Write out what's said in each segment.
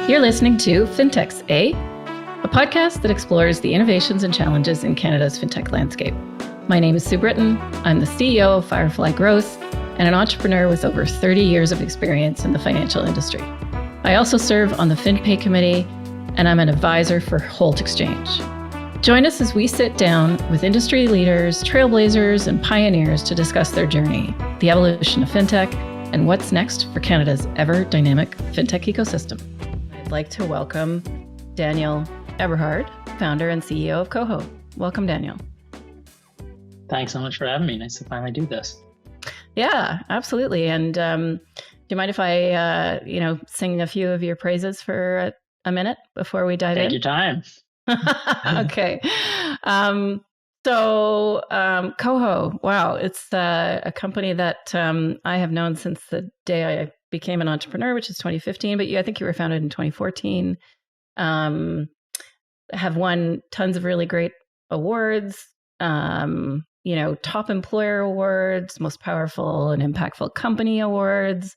You're listening to Fintechs, a podcast that explores the innovations and challenges in Canada's fintech landscape. My name is Sue Britton. I'm the CEO of Firefly Growth and an entrepreneur with over 30 years of experience in the financial industry. I also serve on the FinPay committee, and I'm an advisor for Holt Exchange. Join us as we sit down with industry leaders, trailblazers, and pioneers to discuss their journey, the evolution of fintech, and what's next for Canada's ever-dynamic fintech ecosystem. I'd like to welcome Daniel Eberhard, founder and CEO of KOHO. Welcome, Daniel. Thanks so much for having me. Nice to finally do this. Yeah, absolutely. And do you mind if I, sing a few of your praises for a minute before we dive in? Take your time. Okay. So KOHO, wow, it's a company that I have known since the day I became an entrepreneur, which is 2015. But I think you were founded in 2014. Have won tons of really great awards. Top employer awards, most powerful and impactful company awards.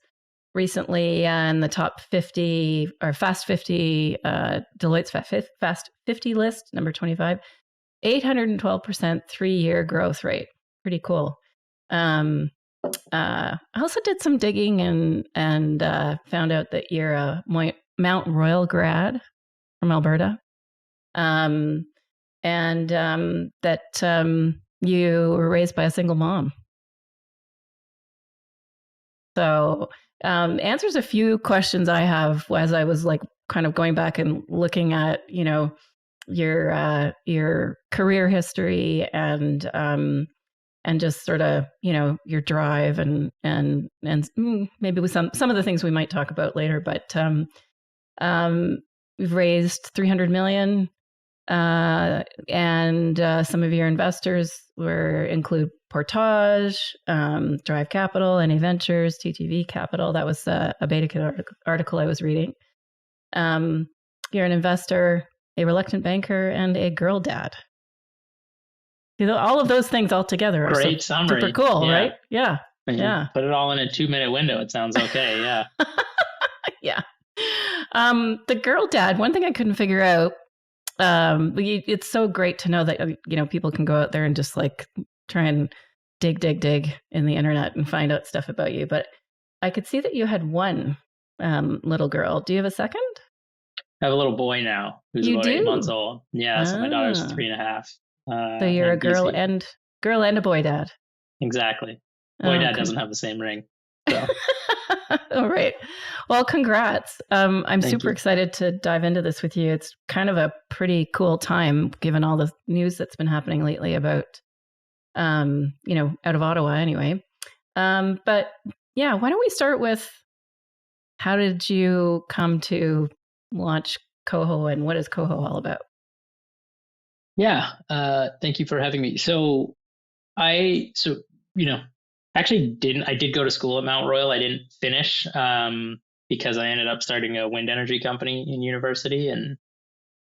Recently in the top 50 or Fast 50, Deloitte's Fast 50 list, number 25, 812% 3-year growth rate. Pretty cool. I also did some digging and found out that you're a Mount Royal grad from Alberta, and that you were raised by a single mom. So answers a few questions I have as I was kind of going back and looking at your career history and just sort of your drive and maybe with some of the things we might talk about later. But we've raised $300 million, and some of your investors include Portage, Drive Capital, NA Ventures, TTV Capital. That was a beta article I was reading. You're an investor, a reluctant banker, and a girl dad. All of those things all together are great summary. Super cool, yeah. Right? Yeah. Yeah. Put it all in a 2-minute window. It sounds okay. Yeah. Yeah. The girl dad, one thing I couldn't figure out, it's so great to know that, people can go out there and just try and dig in the internet and find out stuff about you. But I could see that you had one little girl. Do you have a second? I have a little boy now who's about 8 months old. Yeah. So my daughter's 3.5. So you're a girl and a boy dad. Exactly. Boy dad doesn't have the same ring. So. All right. Well, congrats. I'm Thank super you. excited to dive into this with you. It's kind of a pretty cool time given all the news that's been happening lately about, out of Ottawa anyway. But yeah, why don't we start with how did you come to launch KOHO and what is KOHO all about? Yeah. Thank you for having me. So I did go to school at Mount Royal. I didn't finish because I ended up starting a wind energy company in university and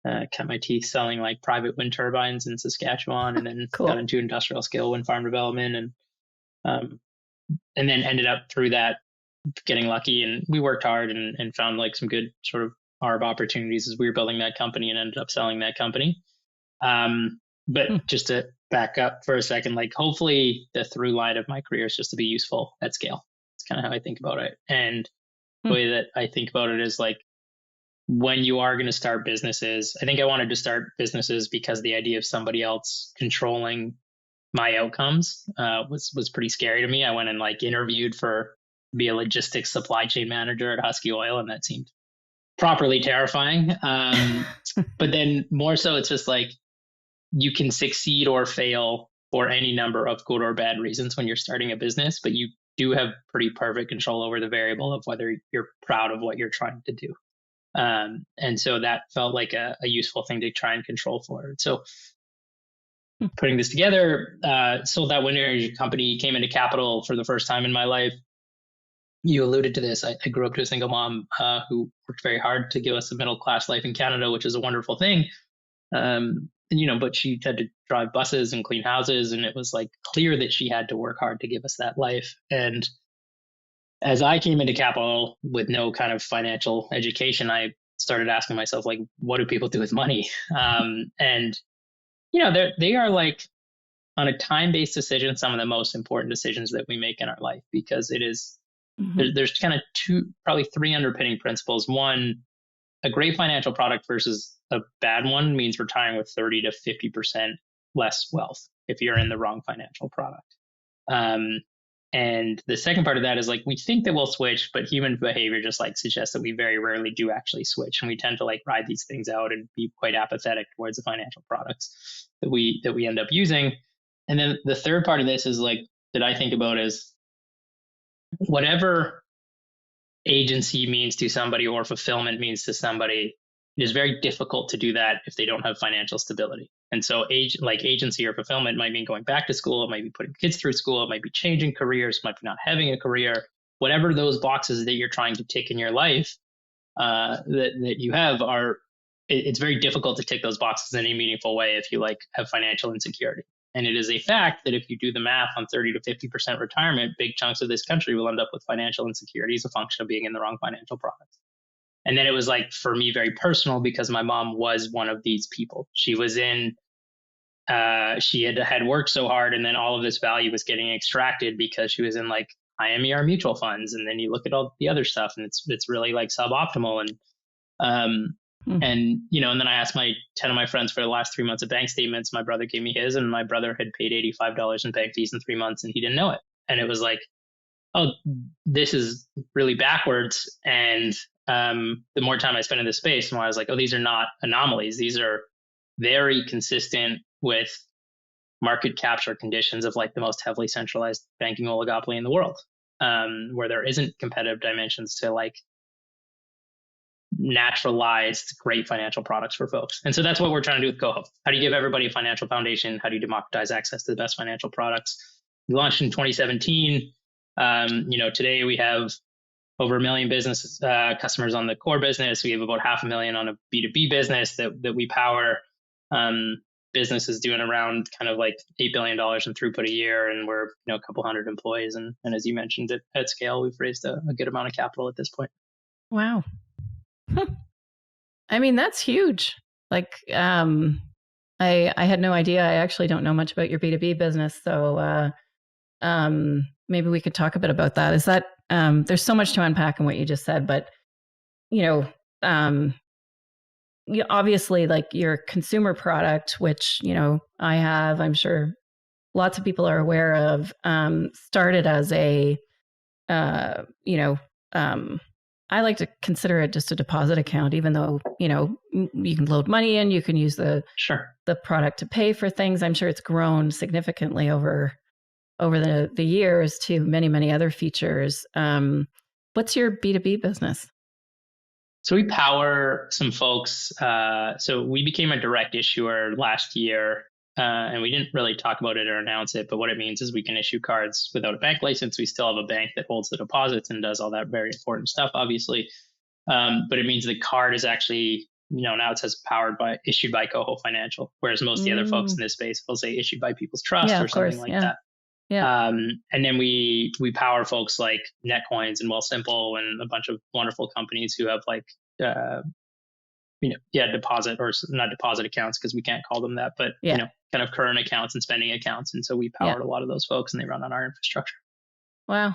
cut my teeth selling private wind turbines in Saskatchewan, and then Cool. got into industrial scale wind farm development, and then ended up through that getting lucky, and we worked hard and found some good sort of ARB opportunities as we were building that company, and ended up selling that company. But just to back up for a second, hopefully the through line of my career is just to be useful at scale. It's kind of how I think about it. And the way that I think about it is when you are going to start businesses, I think I wanted to start businesses because the idea of somebody else controlling my outcomes was pretty scary to me. I went and interviewed to be a logistics supply chain manager at Husky Oil, and that seemed properly terrifying. But then more so, it's just you can succeed or fail for any number of good or bad reasons when you're starting a business, but you do have pretty perfect control over the variable of whether you're proud of what you're trying to do. And so that felt like a useful thing to try and control for. So putting this together, sold that wind energy company, came into capital for the first time in my life. You alluded to this. I grew up to a single mom who worked very hard to give us a middle-class life in Canada, which is a wonderful thing. But she had to drive buses and clean houses, and it was clear that she had to work hard to give us that life. And as I came into capital with no kind of financial education, I started asking myself, like, what do people do with money? And, you know, they are like, on a time-based decision, some of the most important decisions that we make in our life, because it is, there's kind of probably three underpinning principles. One, a great financial product versus a bad one means retiring with 30 to 50% less wealth if you're in the wrong financial product. And the second part of that is, like, we think that we'll switch, but human behavior just like suggests that we very rarely do actually switch. And we tend to like ride these things out and be quite apathetic towards the financial products that we end up using. And then the third part of this is, like, that I think about is, whatever agency means to somebody or fulfillment means to somebody, it is very difficult to do that if they don't have financial stability. And so agency or fulfillment might mean going back to school. It might be putting kids through school. It might be changing careers. It might be not having a career. Whatever those boxes that you're trying to tick in your life that you have it's very difficult to tick those boxes in any meaningful way if you like have financial insecurity. And it is a fact that if you do the math on 30 to 50% retirement, big chunks of this country will end up with financial insecurity as a function of being in the wrong financial products. And then it was, like, for me, very personal, because my mom was one of these people. She was she had worked so hard, and then all of this value was getting extracted because she was in, like, IMER mutual funds. And then you look at all the other stuff, and it's really like suboptimal. And, you know, and then I asked 10 of my friends for the last 3 months of bank statements. My brother gave me his, and my brother had paid $85 in bank fees in 3 months, and he didn't know it. And it was like, oh, this is really backwards. And the more time I spent in this space, the more I was like, oh, these are not anomalies. These are very consistent with market capture conditions of, like, the most heavily centralized banking oligopoly in the world, where there isn't competitive dimensions to, like, naturalized great financial products for folks. And so that's what we're trying to do with KOHO. How do you give everybody a financial foundation? How do you democratize access to the best financial products? We launched in 2017. You know, today we have over 1 million business customers on the core business. We have about 500,000 on a B2B business that we power. Businesses doing around kind of like $8 billion in throughput a year, and we're, you know, a couple hundred employees. And as you mentioned, at scale, we've raised a good amount of capital at this point. Wow. I mean, that's huge. Like, I had no idea. I actually don't know much about your B2B business. So maybe we could talk a bit about that. Is that, there's so much to unpack in what you just said, but, you know, obviously, like, your consumer product, which, you know, I'm sure lots of people are aware of, started as a, you know, I like to consider it just a deposit account, even though, you know, you can load money in, you can use the product to pay for things. I'm sure it's grown significantly over the years to many, many other features. What's your B2B business? So we power some folks. So we became a direct issuer last year, and we didn't really talk about it or announce it. But what it means is we can issue cards without a bank license. We still have a bank that holds the deposits and does all that very important stuff, obviously. But it means the card is actually, you know, now it says issued by KOHO Financial, whereas most of the other folks in this space will say issued by People's Trust or something like that. Yeah. And then we power folks like NetCoins and Wealthsimple and a bunch of wonderful companies who have, like, deposit, or not deposit accounts, because we can't call them that, but you know, kind of current accounts and spending accounts. And so we powered a lot of those folks, and they run on our infrastructure. Wow.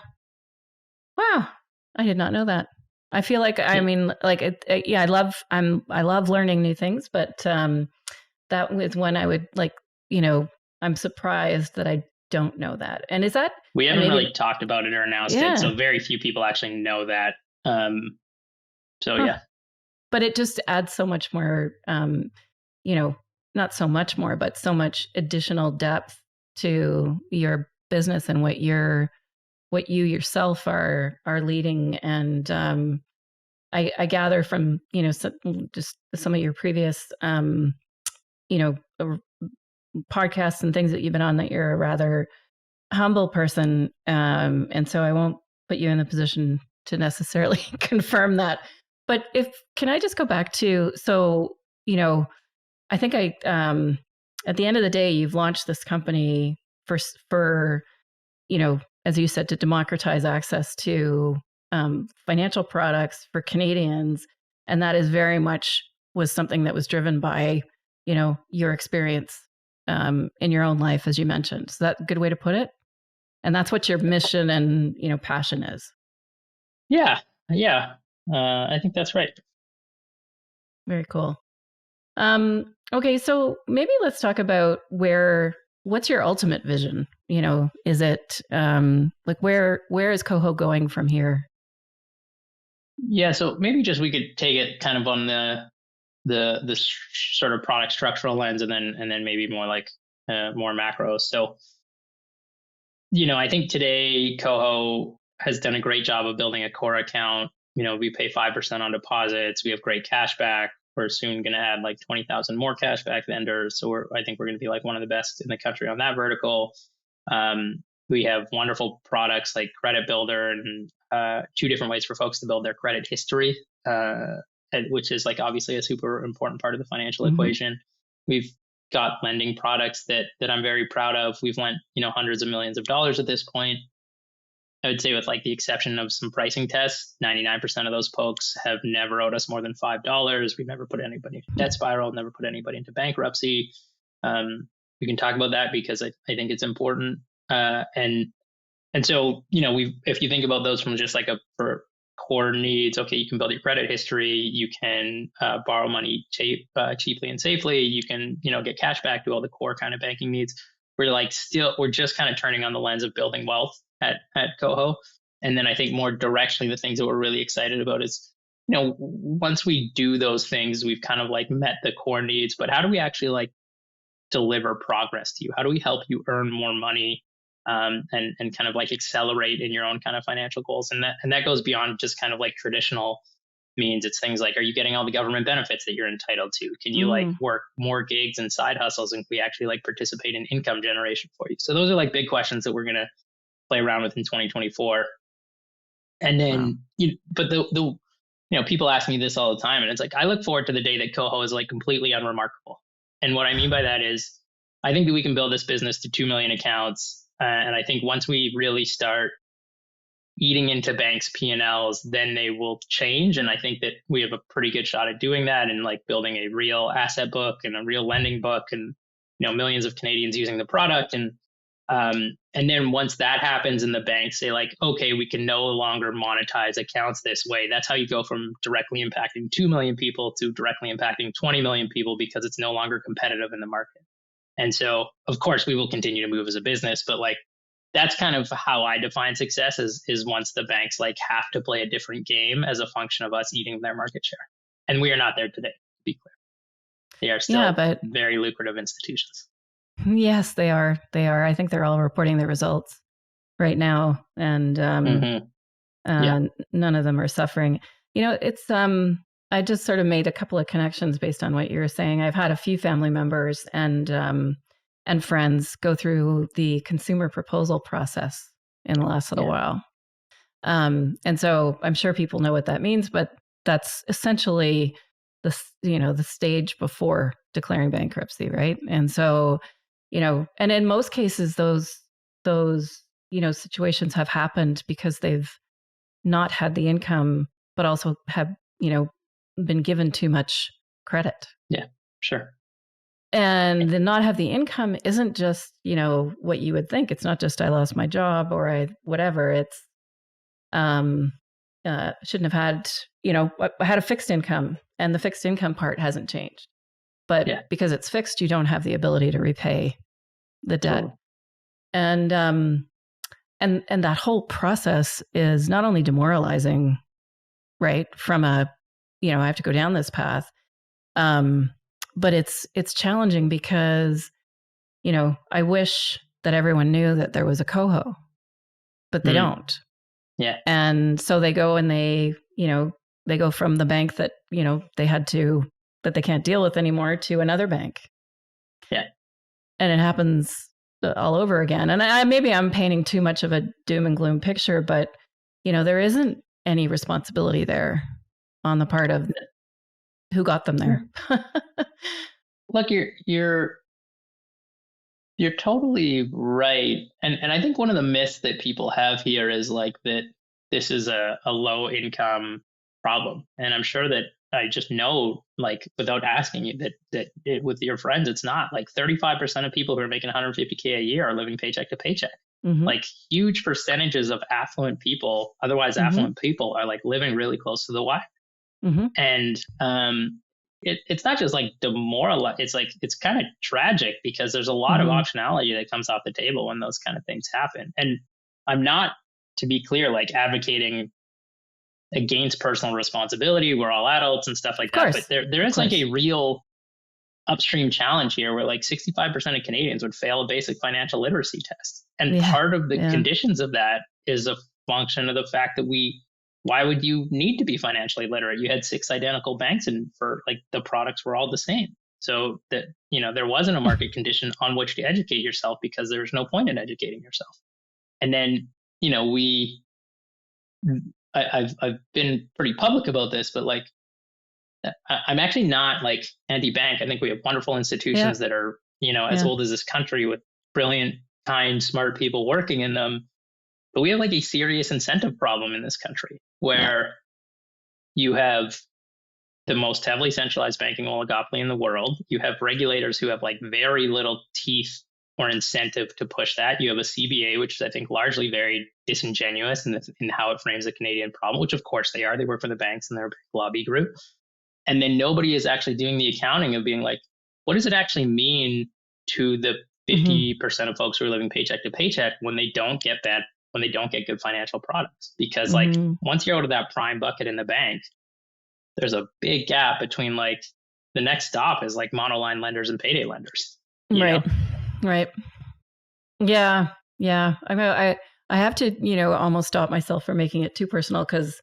I did not know that. I feel like, I mean, like, I love learning new things, but that was when I would, like, you know, I'm surprised that I don't know that. And is that, we haven't really talked about it or announced it, so very few people actually know that. But it just adds so much more, you know, not so much more, but so much additional depth to your business and what you yourself are leading. And I gather from, you know, just some of your previous, you know, podcasts and things that you've been on, that you're a rather humble person. And so I won't put you in the position to necessarily confirm that. But can I just go back to, so, you know, I think at the end of the day, you've launched this company for, you know, as you said, to democratize access to financial products for Canadians. And that is very much was something that was driven by, your experience in your own life, as you mentioned. Is that a good way to put it? And that's what your mission and, passion is. Yeah. Yeah. I think that's right. Very cool. Okay, so maybe let's talk about what's your ultimate vision? Is it like where is KOHO going from here? Yeah. So maybe just we could take it kind of on the sort of product structural lens, and then maybe more like more macro. So, I think today KOHO has done a great job of building a core account. We pay 5% on deposits. We have great cash back. We're soon going to add like 20,000 more cashback vendors. So I think we're going to be like one of the best in the country on that vertical. We have wonderful products like Credit Builder and 2 different ways for folks to build their credit history, which is like obviously a super important part of the financial equation. We've got lending products that I'm very proud of. We've lent, hundreds of millions of dollars at this point. I would say with like the exception of some pricing tests, 99% of those folks have never owed us more than $5. We've never put anybody into debt spiral, never put anybody into bankruptcy. We can talk about that because I think it's important. And so, if you think about those from just like for core needs, okay, you can build your credit history, you can borrow money cheaply and safely, you can, get cash back, do all the core kind of banking needs. We're just kind of turning on the lens of building wealth at KOHO. And then I think more directionally, the things that we're really excited about is, once we do those things, we've kind of like met the core needs, but how do we actually like deliver progress to you? How do we help you earn more money and kind of like accelerate in your own kind of financial goals? And that goes beyond just kind of like traditional means. It's things like, are you getting all the government benefits that you're entitled to? Can you like work more gigs and side hustles, and can we actually like participate in income generation for you? So those are like big questions that we're going to play around with in 2024. And then, but the people ask me this all the time, and it's like, I look forward to the day that KOHO is like completely unremarkable. And what I mean by that is, I think that we can build this business to 2 million accounts. And I think once we really start eating into banks' P&Ls, then they will change. And I think that we have a pretty good shot at doing that and like building a real asset book and a real lending book, and millions of Canadians using the product. And then once that happens and the banks say like, okay, we can no longer monetize accounts this way, that's how you go from directly impacting 2 million people to directly impacting 20 million people, because it's no longer competitive in the market. And so, of course, we will continue to move as a business, but like, that's kind of how I define success is once the banks like have to play a different game as a function of us eating their market share. And we are not there today, to be clear. They are still very lucrative institutions. Yes, they are. They are. I think they're all reporting their results right now, and none of them are suffering. It's I just sort of made a couple of connections based on what you were saying. I've had a few family members and friends go through the consumer proposal process in the last little while, and so I'm sure people know what that means, but that's essentially the stage before declaring bankruptcy, right? And so. And in most cases, those situations have happened because they've not had the income, but also have, been given too much credit. Yeah, sure. And the not have the income isn't just, what you would think. It's not just I lost my job or whatever. It's shouldn't have had, I had a fixed income, and the fixed income part hasn't changed. But because it's fixed, you don't have the ability to repay the debt. And that whole process is not only demoralizing, right? From I have to go down this path. But it's challenging because, I wish that everyone knew that there was a KOHO, but they don't. Yeah. And so they go and they go from the bank that, that they can't deal with anymore to another bank. Yeah. And it happens all over again. And maybe I'm painting too much of a doom and gloom picture, but, there isn't any responsibility there on the part of who got them there. Look, you're totally right. And I think one of the myths that people have here is like that this is a low income problem. And I'm sure that I just know, like, without asking you, with your friends, it's not. Like 35% of people who are making 150K a year are living paycheck to paycheck. Mm-hmm. Like huge percentages of affluent people, otherwise Mm-hmm. affluent people, are like living really close to the wire. Mm-hmm. And it's not just like demoralizing. It's like, it's kind of tragic because there's a lot of optionality that comes off the table when those kind of things happen. And I'm not, to be clear, like advocating against personal responsibility. We're all adults and stuff like that. But there is like a real upstream challenge here where like 65% of Canadians would fail a basic financial literacy test. And part of the conditions of that is a function of the fact that why would you need to be financially literate? You had 6 identical banks and for like the products were all the same. So that, there wasn't a market condition on which to educate yourself because there's no point in educating yourself. And then, I've been pretty public about this, but like, I'm actually not like anti-bank. I think we have wonderful institutions that are, as old as this country with brilliant, kind, smart people working in them. But we have like a serious incentive problem in this country where you have the most heavily centralized banking oligopoly in the world. You have regulators who have like very little teeth or incentive to push that. You have a CBA, which is, I think, largely very disingenuous in how it frames the Canadian problem, which of course they are. They work for the banks and they're a big lobby group. And then nobody is actually doing the accounting of being like, what does it actually mean to the 50% of folks who are living paycheck to paycheck when they don't get good financial products? Because like once you're out of that prime bucket in the bank, there's a big gap between like the next stop is like monoline lenders and payday lenders. Right. Right. Yeah. Yeah. I mean, I have to, almost stop myself from making it too personal because,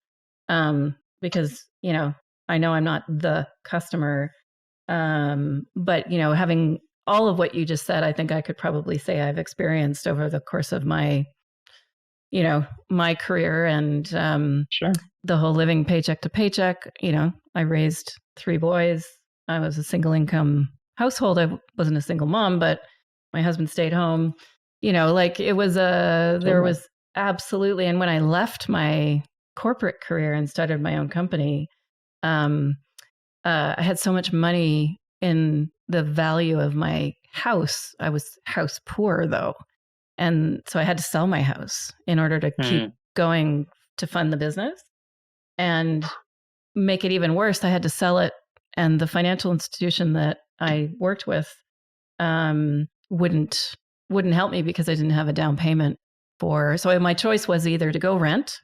I know I'm not the customer. But, having all of what you just said, I think I could probably say I've experienced over the course of my, my career and the whole living paycheck to paycheck. I raised 3 boys. I was a single income household. I wasn't a single mom, but my husband stayed home. Like it was there was absolutely. And when I left my corporate career and started my own company, I had so much money in the value of my house. I was house poor though. And so I had to sell my house in order to keep going to fund the business. And make it even worse, I had to sell it. And the financial institution that I worked with wouldn't help me because I didn't have a down payment for. So my choice was either to go rent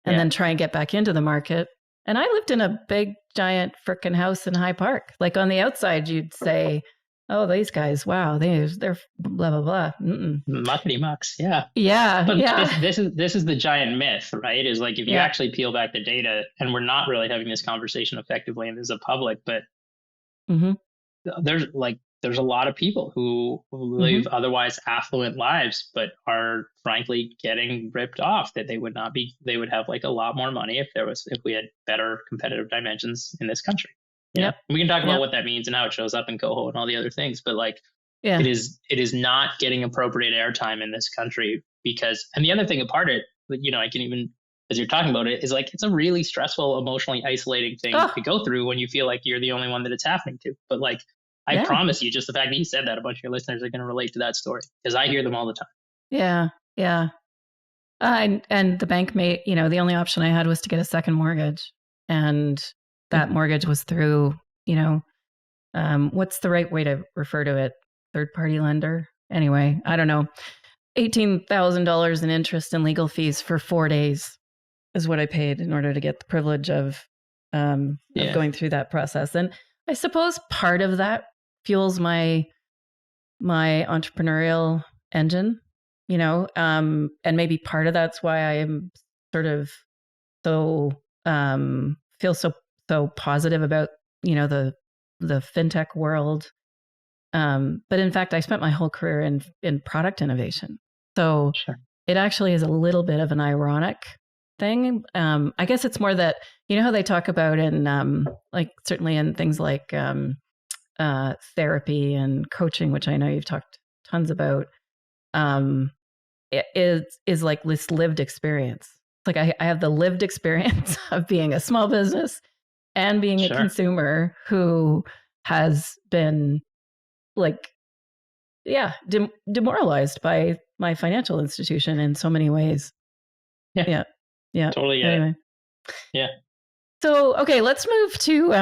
and then try and get back into the market. And I lived in a big, giant frickin' house in High Park. Like on the outside, you'd say, "Oh, these guys, wow, they're blah blah blah." Muckety mucks, yeah. But this is the giant myth, right? Is like if you actually peel back the data, and we're not really having this conversation effectively and as a public, but there's a lot of people who live otherwise affluent lives, but are frankly getting ripped off. That they would have like a lot more money if we had better competitive dimensions in this country. We can talk about what that means and how it shows up in KOHO and all the other things, but like it is not getting appropriate airtime in this country because, and the other thing apart it, I can even, as you're talking about it, is like, it's a really stressful, emotionally isolating thing to go through when you feel like you're the only one that it's happening to. But like, I promise you, just the fact that you said that, a bunch of your listeners are going to relate to that story because I hear them all the time. Yeah. Yeah. And the bank made, the only option I had was to get a second mortgage. And that mortgage was through, what's the right way to refer to it? Third party lender? Anyway, I don't know. $18,000 in interest and legal fees for 4 days is what I paid in order to get the privilege of going through that process. And I suppose part of that fuels my entrepreneurial engine, and maybe part of that's why I am sort of so feel so positive about the fintech world. But in fact, I spent my whole career in product innovation, so it actually is a little bit of an ironic thing. I guess it's more that how they talk about in like certainly in things like therapy and coaching, which I know you've talked tons about, it is like this lived experience. Like I have the lived experience of being a small business and being a Sure. consumer who has been like, demoralized by my financial institution in so many ways. Yeah. Yeah. Totally get Anyway. it. Yeah. So, okay, let's move to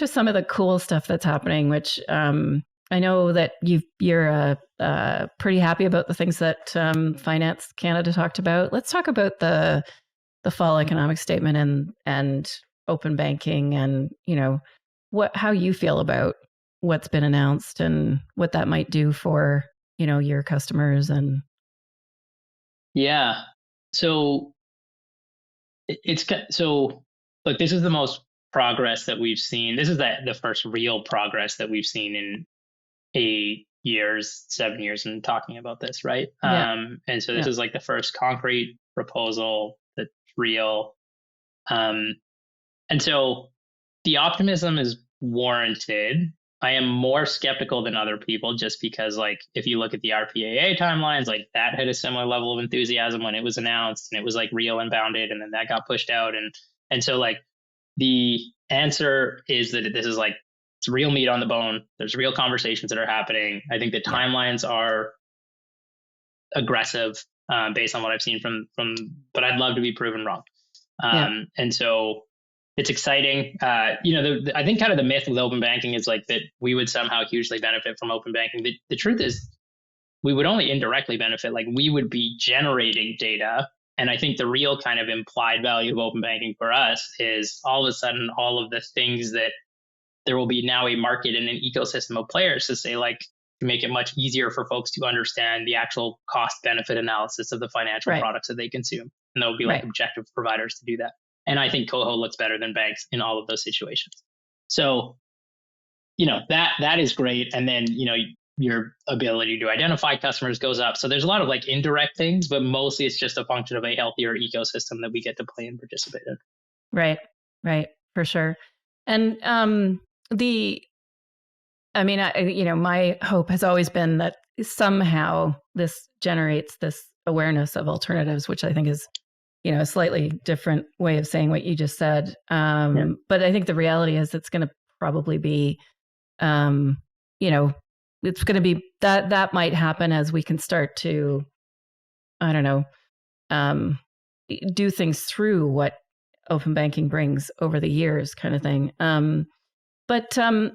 some of the cool stuff that's happening, which I know that you're pretty happy about the things that Finance Canada talked about. Let's talk about the fall economic statement and open banking, and how you feel about what's been announced and what that might do for your customers. And Yeah. So look, this is the most progress that we've seen. This is the first real progress that we've seen in 7 years in talking about this, right? Yeah. And so this is like the first concrete proposal that's real. And so the optimism is warranted. I am more skeptical than other people just because, like, if you look at the RPAA timelines, like that had a similar level of enthusiasm when it was announced, and it was like real and bounded, and then that got pushed out. And so like the answer is that this is like, it's real meat on the bone. There's real conversations that are happening. I think the timelines are aggressive based on what I've seen from, but I'd love to be proven wrong. And so it's exciting. I think kind of the myth with open banking is like that we would somehow hugely benefit from open banking. The truth is we would only indirectly benefit. Like, we would be generating data. And I think the real kind of implied value of open banking for us is all of a sudden all of the things that there will be now a market and an ecosystem of players to say, like, to make it much easier for folks to understand the actual cost benefit analysis of the financial products that they consume. And there'll be like objective providers to do that. And I think KOHO looks better than banks in all of those situations. So, that is great. And then, your ability to identify customers goes up. So there's a lot of like indirect things, but mostly it's just a function of a healthier ecosystem that we get to play and participate in. Right, for sure. And my hope has always been that somehow this generates this awareness of alternatives, which I think is, a slightly different way of saying what you just said. But I think the reality is it's going to probably be, it's going to be that might happen as we can start to, I don't know, do things through what open banking brings over the years, kind of thing. So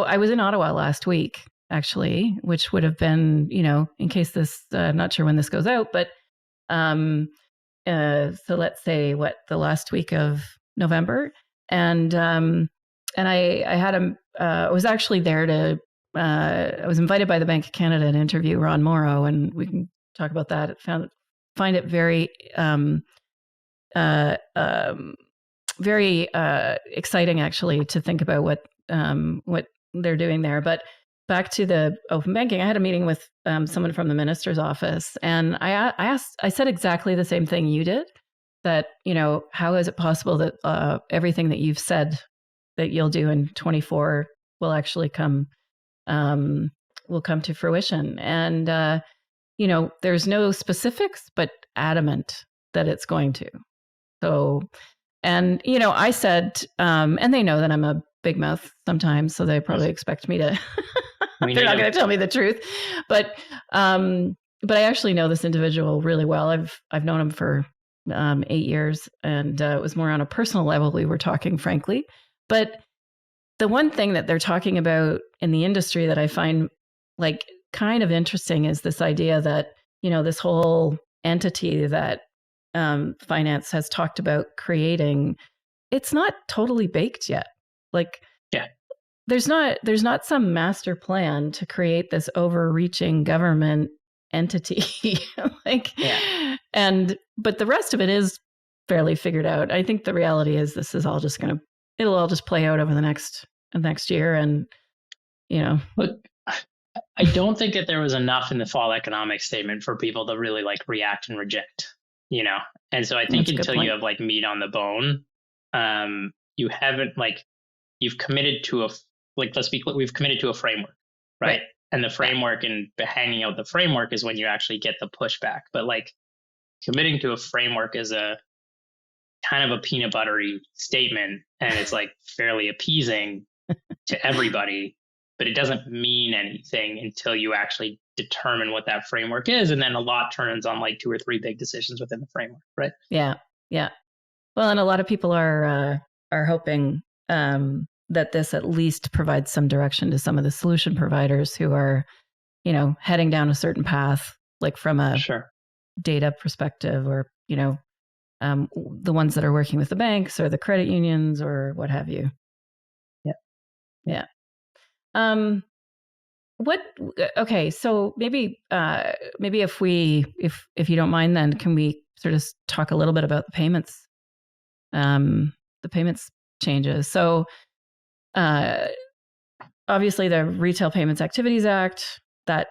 I was in Ottawa last week, actually, which would have been, in case this, not sure when this goes out, but so let's say the last week of November. And I was actually there to, I was invited by the Bank of Canada to interview Ron Morrow, and we can talk about that. Find it very, very exciting, actually, to think about what they're doing there. But back to the open banking, I had a meeting with someone from the minister's office, and I said exactly the same thing you did. That, how is it possible that everything that you've said that you'll do in 24 will actually come to fruition? And there's no specifics, but adamant that it's going to. So, and I said, and they know that I'm a big mouth sometimes, so they probably expect me to. They're not going to tell me the truth, but I actually know this individual really well. I've known him for 8 years, and it was more on a personal level we were talking, frankly. But the one thing that they're talking about in the industry that I find like kind of interesting is this idea that this whole entity that finance has talked about creating, it's not totally baked yet. Like, there's not some master plan to create this overreaching government entity. But the rest of it is fairly figured out. I think the reality is this is all just it'll all just play out over the next year. And, Look, I don't think that there was enough in the fall economic statement for people to really like react and reject, And so I think until you have like meat on the bone, you haven't you've committed to we've committed to a framework, right? And the framework and hanging out the framework is when you actually get the pushback. But like committing to a framework is a kind of a peanut buttery statement, and it's like fairly appeasing to everybody, but it doesn't mean anything until you actually determine what that framework is. And then a lot turns on like 2 or 3 big decisions within the framework, right? Yeah. Yeah. Well, and a lot of people are hoping that this at least provides some direction to some of the solution providers who are, heading down a certain path, like from a data perspective, or, the ones that are working with the banks or the credit unions or what have you. Yeah. Okay. So maybe if you don't mind, then can we sort of talk a little bit about the payments changes? So, obviously the Retail Payments Activities Act that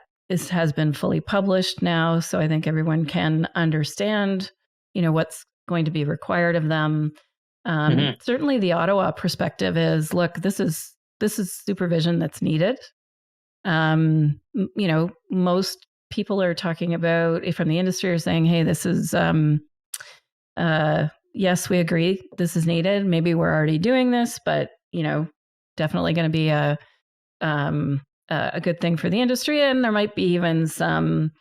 has been fully published now. So I think everyone can understand, what's going to be required of them. Certainly the Ottawa perspective is, look, this is supervision that's needed. Most people are talking about, from the industry, are saying, hey, this is, yes, we agree, this is needed. Maybe we're already doing this, but, definitely going to be a good thing for the industry. And there might be even some,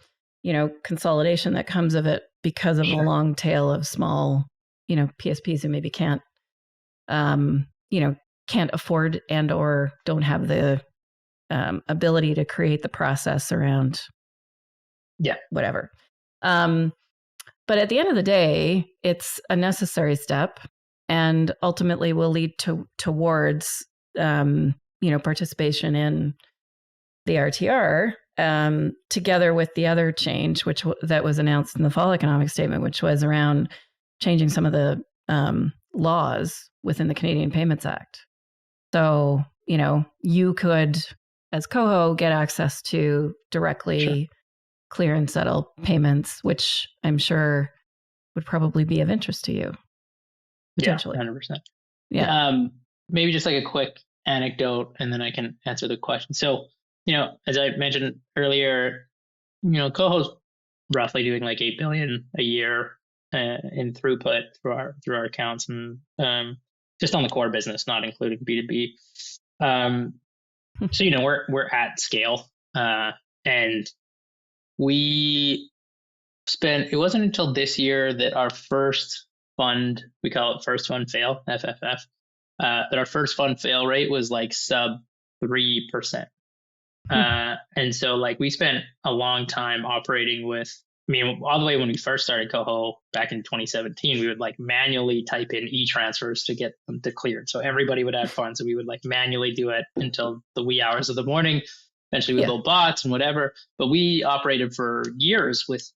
consolidation that comes of it because of the long tail of small, PSPs who maybe can't afford and or don't have the ability to create the process around whatever. But at the end of the day, it's a necessary step and ultimately will lead towards participation in the RTR, together with the other change, that was announced in the fall economic statement, which was around changing some of the laws within the Canadian Payments Act. So, you could, as KOHO, get access to directly clear and settle payments, which I'm sure would probably be of interest to you. Potentially. Yeah, 100%. Yeah. Maybe just like a quick anecdote, and then I can answer the question. So, as I mentioned earlier, KOHO's roughly doing like $8 billion a year in throughput through our accounts, and just on the core business, not including B2B. So we're at scale, and we spent. It wasn't until this year that our first fund, we call it first fund fail, FFF, that our first fund fail rate was like sub 3%. And so like we spent a long time operating with, all the way when we first started KOHO back in 2017, we would like manually type in e-transfers to get them declared. So everybody would add funds, and we would like manually do it until the wee hours of the morning. Eventually we built bots and whatever, but we operated for years with,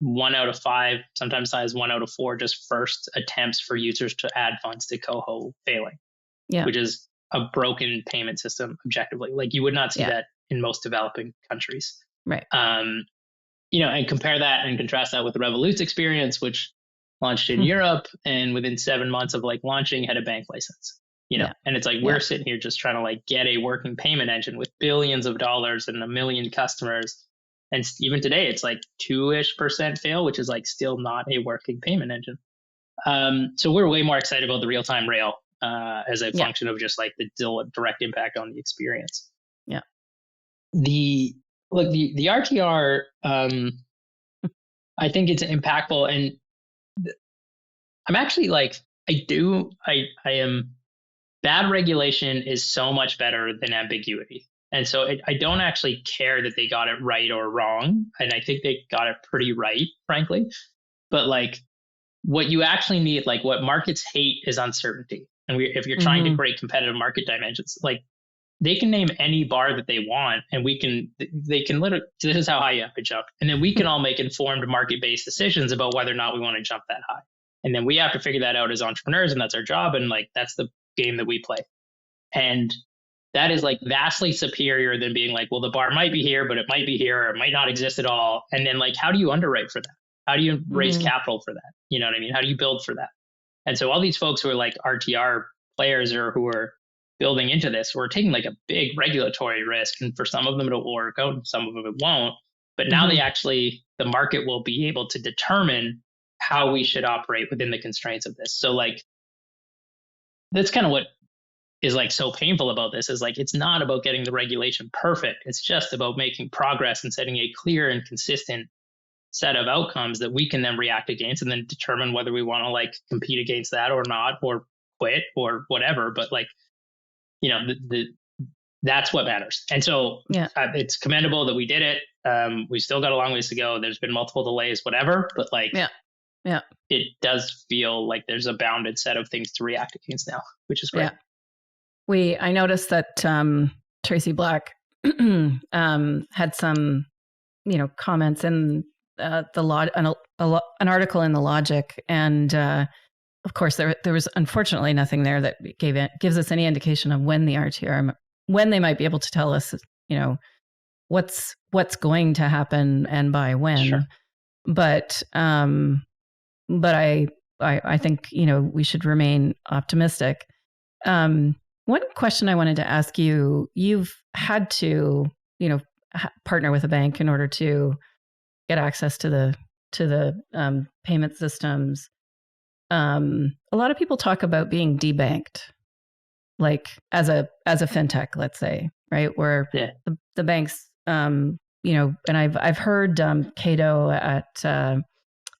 1 out of 5, sometimes size 1 out of 4, just first attempts for users to add funds to KOHO failing, which is a broken payment system objectively. Like you would not see that in most developing countries. Right. And compare that and contrast that with the Revolut's experience, which launched in Europe, and within 7 months of like launching had a bank license, and it's like, we're sitting here just trying to like get a working payment engine with billions of dollars and 1 million customers. And even today it's like 2% fail, which is like still not a working payment engine. So we're way more excited about the real-time rail as a function of just like the direct impact on the experience. Yeah. The RTR, I think it's impactful, and I'm actually like, I am, bad regulation is so much better than ambiguity. And so I don't actually care that they got it right or wrong. And I think they got it pretty right, frankly. But like what you actually need, like what markets hate is uncertainty. And if you're trying to create competitive market dimensions, like they can name any bar that they want, and they can literally, this is how high you have to jump. And then we can all make informed market-based decisions about whether or not we want to jump that high. And then we have to figure that out as entrepreneurs, and that's our job. And like, that's the game that we play. And that is like vastly superior than being like, well, the bar might be here, but it might be here, or it might not exist at all. And then like, how do you underwrite for that? How do you raise capital for that? You know what I mean? How do you build for that? And so all these folks who are like RTR players, or who are building into this, we're taking like a big regulatory risk. And for some of them it'll work out, and some of them it won't. But now the market will be able to determine how we should operate within the constraints of this. So like, that's kind of what is like so painful about this, is like, it's not about getting the regulation perfect. It's just about making progress and setting a clear and consistent set of outcomes that we can then react against and then determine whether we want to like compete against that or not, or quit or whatever. But like, you know, that's what matters. And so it's commendable that we did it. We still got a long ways to go. There's been multiple delays, whatever, but like, it does feel like there's a bounded set of things to react against now, which is great. Yeah. I noticed that Tracy Black had some, comments in an article in the Logic, and of course there was unfortunately nothing there that gives us any indication of when the RTR, when they might be able to tell us, what's going to happen and by when. Sure. But I think we should remain optimistic. One question I wanted to ask you: you've had to partner with a bank in order to get access to the payment systems. A lot of people talk about being debanked, like as a fintech, let's say, right? Where the banks, and I've heard Cato at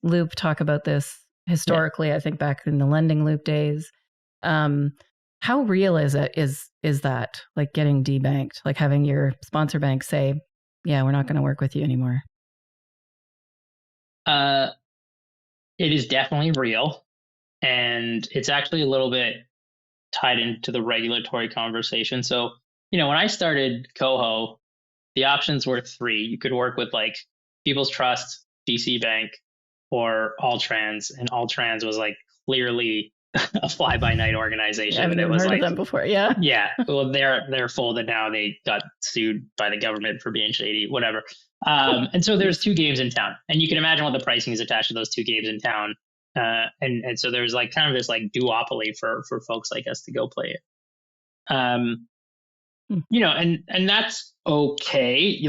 Loop talk about this historically. I think back in the lending Loop days. How real is that, like getting debanked, like having your sponsor bank say, "Yeah, we're not going to work with you anymore"? It is definitely real, and it's actually a little bit tied into the regulatory conversation. So, when I started KOHO, the options were three. You could work with like People's Trust, DC Bank, or Alltrans, and Alltrans was like clearly a fly-by-night organization. I've never heard of them before. Yeah. Yeah. Well, they're folded now. They got sued by the government for being shady, whatever. And so there's two games in town, and you can imagine what the pricing is attached to those two games in town. And so there's like kind of this like duopoly for folks like us to go play it. And that's okay.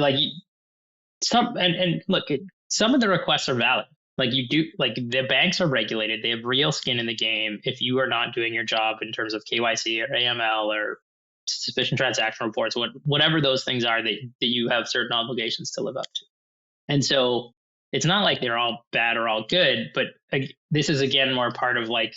Some of the requests are valid. Like the banks are regulated. They have real skin in the game. If you are not doing your job in terms of KYC or AML or suspicion transaction reports, whatever those things are that you have certain obligations to live up to. And so it's not like they're all bad or all good, but this is again more part of like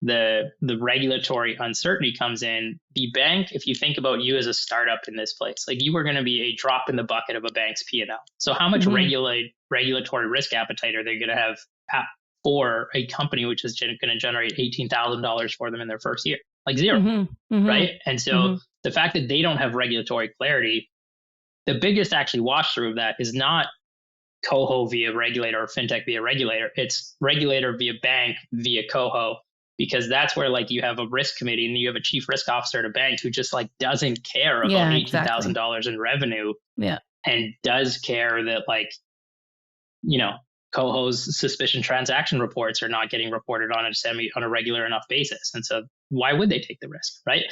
the regulatory uncertainty comes in. The bank, if you think about you as a startup in this place, like you are going to be a drop in the bucket of a bank's P&L. So how much regulatory risk appetite are they going to have for a company which is going to generate $18,000 for them in their first year? Like zero, right? And so the fact that they don't have regulatory clarity, the biggest actually wash through of that is not KOHO via regulator or fintech via regulator. It's regulator via bank via KOHO, because that's where like you have a risk committee and you have a chief risk officer at a bank who just like doesn't care about $18,000 in revenue, and does care that like, KOHO's suspicion transaction reports are not getting reported on a regular enough basis. And so why would they take the risk, right?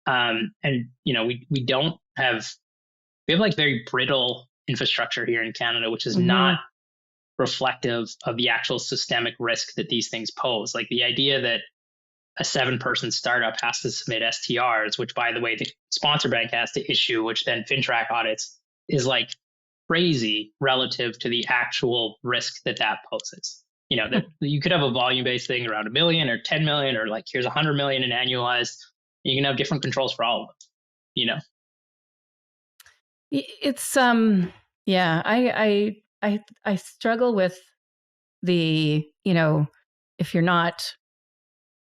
We have like very brittle infrastructure here in Canada, which is not reflective of the actual systemic risk that these things pose. Like the idea that a 7-person startup has to submit STRs, which by the way, the sponsor bank has to issue, which then FinTrack audits, is like crazy relative to the actual risk that poses. That you could have a volume-based thing around 1 million or 10 million, or like here's 100 million in annualized. You can have different controls for all of them. It's I struggle with the if you're not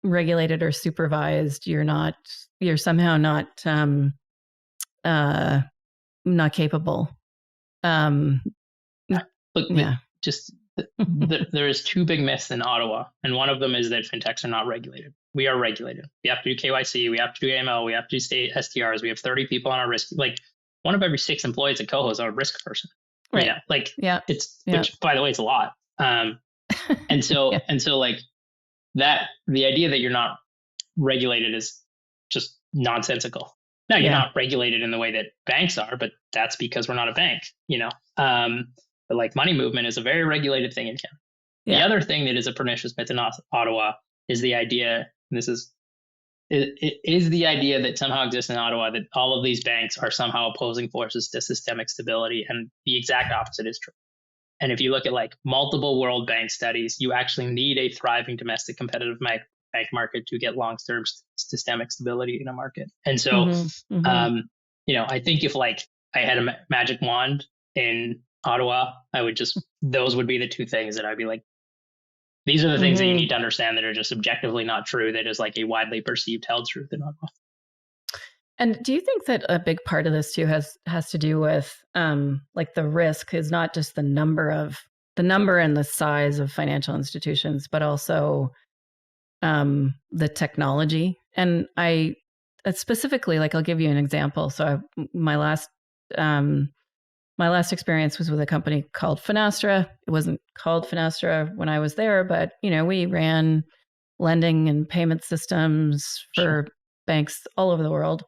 regulated or supervised, you're somehow not capable. There is two big myths in Ottawa, and one of them is that fintechs are not regulated. We are regulated. We have to do KYC, we have to do AML, we have to do state STRs. We have 30 people on our risk. Like 1 of every 6 employees at KOHO is a risk person. Right. Which by the way, it's a lot. And so like that, the idea that you're not regulated is just nonsensical. Now you're not regulated in the way that banks are, but that's because we're not a bank, But like money movement is a very regulated thing in Canada. The other thing that is a pernicious myth in Ottawa is the idea, and this is, it is the idea that somehow exists in Ottawa, that all of these banks are somehow opposing forces to systemic stability. And the exact opposite is true. And if you look at like multiple World Bank studies, you actually need a thriving domestic competitive bank market to get long-term systemic stability in a market. And so, I think if like I had a magic wand in Ottawa, those would be the two things that I'd be like, these are the things that you need to understand that are just objectively not true. That is like a widely perceived held truth in Ottawa. And do you think that a big part of this too has to do with like the risk is not just the number and the size of financial institutions, but also the technology? And I specifically, like, I'll give you an example. So my last experience was with a company called Finastra. It wasn't called Finastra when I was there, but we ran lending and payment systems for banks all over the world.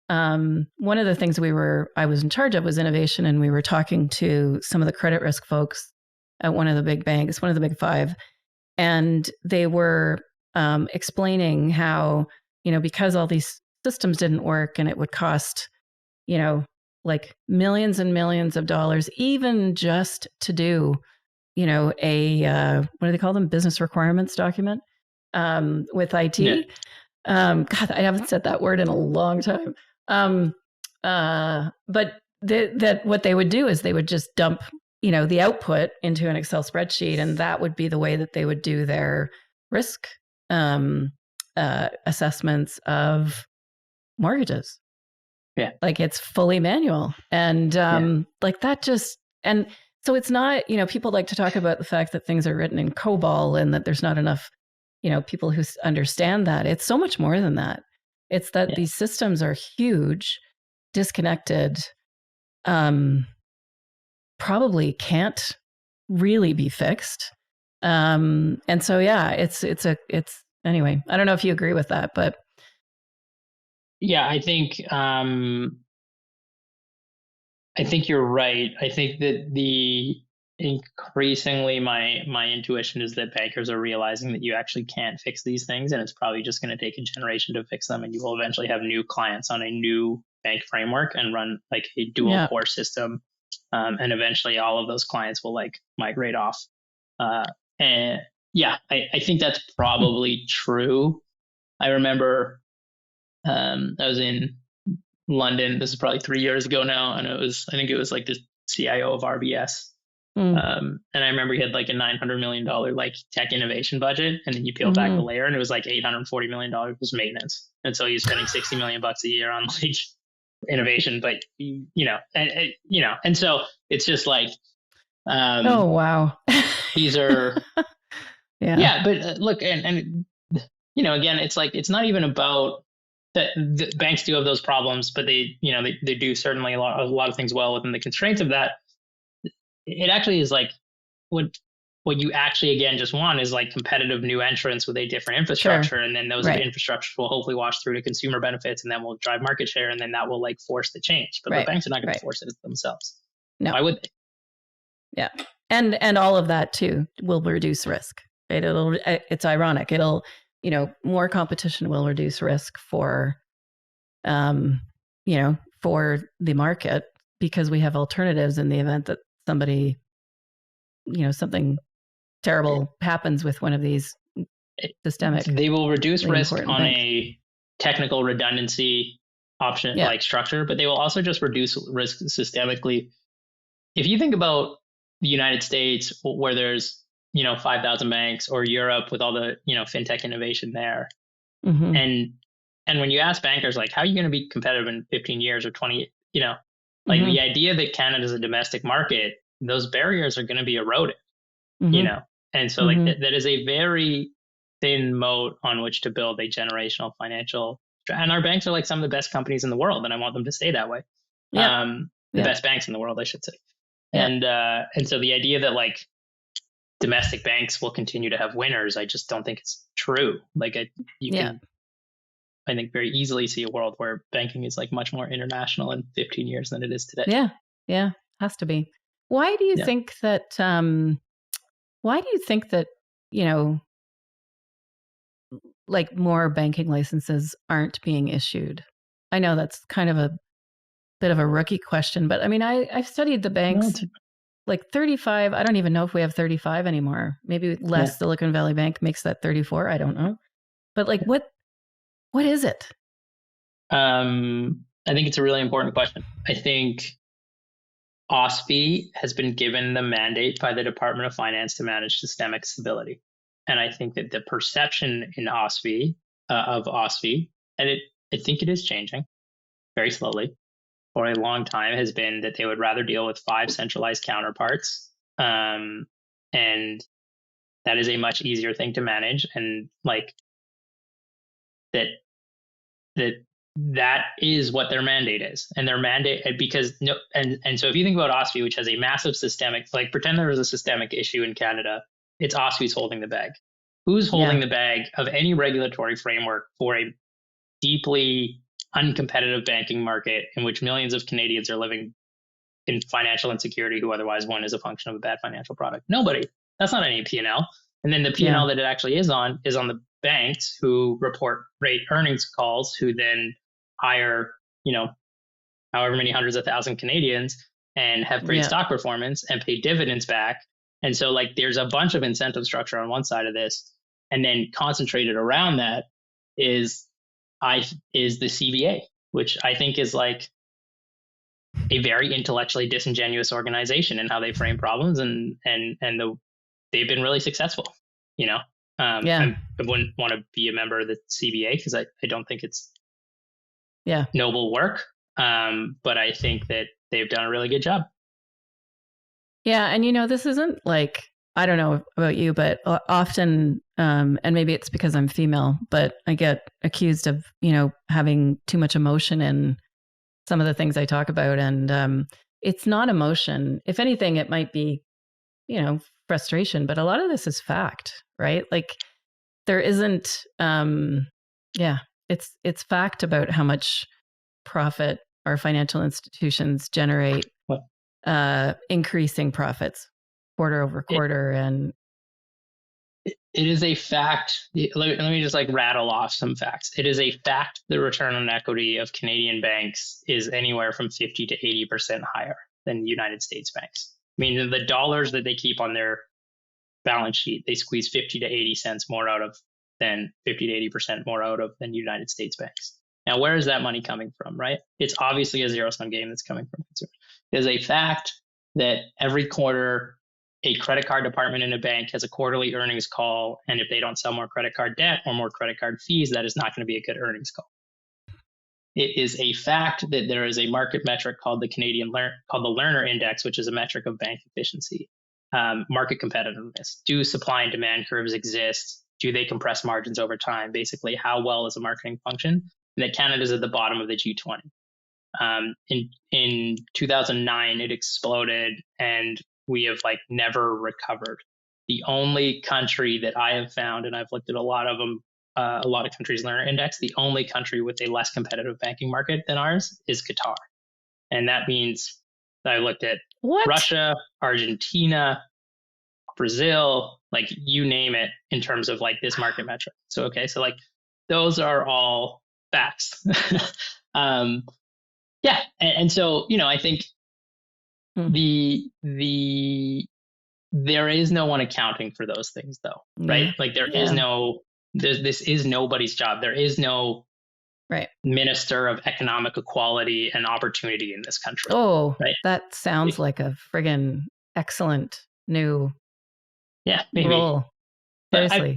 One of the things I was in charge of was innovation, and we were talking to some of the credit risk folks at one of the big banks, one of the big five, and they were explaining how, because all these systems didn't work and it would cost, like millions and millions of dollars, even just to do, a, what do they call them? Business requirements document with IT. Yeah. God, I haven't said that word in a long time. But that what they would do is they would just dump, the output into an Excel spreadsheet, and that would be the way that they would do their risk assessments of mortgages. Yeah. Like it's fully manual. And like that just, and so it's not, people like to talk about the fact that things are written in COBOL and that there's not enough, people who understand that. It's so much more than that. It's that these systems are huge, disconnected, probably can't really be fixed. And so, it's anyway, I don't know if you agree with that, but. Yeah, I think you're right. I think that increasingly my intuition is that bankers are realizing that you actually can't fix these things, and it's probably just going to take a generation to fix them, and you will eventually have new clients on a new bank framework and run like a dual core system, and eventually all of those clients will like migrate off. And I think that's probably true. I remember I was in London. This is probably 3 years ago now, and I think it was like the CIO of RBS. And I remember he had like a $900 million like tech innovation budget, and then you peel back the layer, and it was like $840 million was maintenance, and so he's spending $60 million a year on like innovation. But and so it's just like, oh wow, these are but look, and again, it's like it's not even about. The banks do have those problems, but they do certainly a lot of things well within the constraints of that. It actually is like what you actually again just want is like competitive new entrants with a different infrastructure, and then those infrastructures will hopefully wash through to consumer benefits, and then will drive market share, and then that will like force the change. But the banks are not going to force it themselves. No, why would they? Yeah, and all of that too will reduce risk. It's ironic. It'll. More competition will reduce risk for, for the market, because we have alternatives in the event that somebody, something terrible happens with one of these systemic. They will reduce risk on banks. A technical redundancy option like structure, but they will also just reduce risk systemically. If you think about the United States, where there's 5,000 banks, or Europe with all the, fintech innovation there. And when you ask bankers, like, how are you going to be competitive in 15 years or 20, like the idea that Canada is a domestic market, those barriers are going to be eroded, and so like that is a very thin moat on which to build a generational financial. And our banks are like some of the best companies in the world, and I want them to stay that way. The best banks in the world, I should say. And so the idea that like domestic banks will continue to have winners, I just don't think it's true. Like you can, I think, very easily see a world where banking is like much more international in 15 years than it is today. Yeah, has to be. Why do you think that Why do you think that, you know, like more banking licenses aren't being issued? I know that's kind of a bit of a rookie question, but I mean, I've studied the banks, like 35. I don't even know if we have 35 anymore. Maybe less. Silicon Valley Bank makes that 34. I don't know. But like, what is it? I think it's a really important question. I think OSFI has been given the mandate by the Department of Finance to manage systemic stability. And I think that the perception in OSFI, and I think it is changing very slowly for a long time, has been that they would rather deal with 5 centralized counterparts. And that is a much easier thing to manage. And like that is what their mandate is. And their mandate, because and so if you think about OSFI, which has a massive systemic, like pretend there was a systemic issue in Canada, it's OSFI's holding the bag. Who's holding the bag of any regulatory framework for a deeply uncompetitive banking market in which millions of Canadians are living in financial insecurity who otherwise one is a function of a bad financial product? Nobody. That's not any P&L. And then the P&L that it actually is on the banks who report rate earnings calls, who then hire, however many hundreds of thousand Canadians and have great stock performance and pay dividends back. And so like there's a bunch of incentive structure on one side of this, and then concentrated around that is the CBA, which I think is like a very intellectually disingenuous organization in how they frame problems, and they've been really successful. I wouldn't want to be a member of the CBA because I don't think it's noble work. But I think that they've done a really good job. Yeah. And, this isn't like, I don't know about you, but often, and maybe it's because I'm female, but I get accused of, having too much emotion in some of the things I talk about. And it's not emotion. If anything, it might be, frustration, but a lot of this is fact, right? Like there isn't, it's fact about how much profit our financial institutions generate, increasing profits quarter over quarter. And it is a fact. Let me just like rattle off some facts. It is a fact the return on equity of Canadian banks is anywhere from 50 to 80% higher than United States banks. I mean, the dollars that they keep on their balance sheet, they squeeze 50 to 80 cents more out of than 50 to 80% more out of than United States banks. Now, where is that money coming from, right? It's obviously a zero-sum game that's coming from consumers. It is a fact that every quarter, a credit card department in a bank has a quarterly earnings call, and if they don't sell more credit card debt or more credit card fees, that is not going to be a good earnings call. It is a fact that there is a market metric called the Learner Index, which is a metric of bank efficiency, market competitiveness. Do supply and demand curves exist? Do they compress margins over time? Basically, how well is a marketing function? And that Canada is at the bottom of the G20. In 2009, it exploded, and we have like never recovered. The only country that I have found, and I've looked at a lot of them, a lot of countries' Learner Index, the only country with a less competitive banking market than ours is Qatar. And that means that I looked at Russia, Argentina, Brazil, like you name it, in terms of like this market metric. So, so like those are all facts. And so, I think there is no one accounting for those things though, right? Like this is nobody's job. There is no minister of economic equality and opportunity in this country. Oh, right? That sounds like a friggin' excellent new role. But I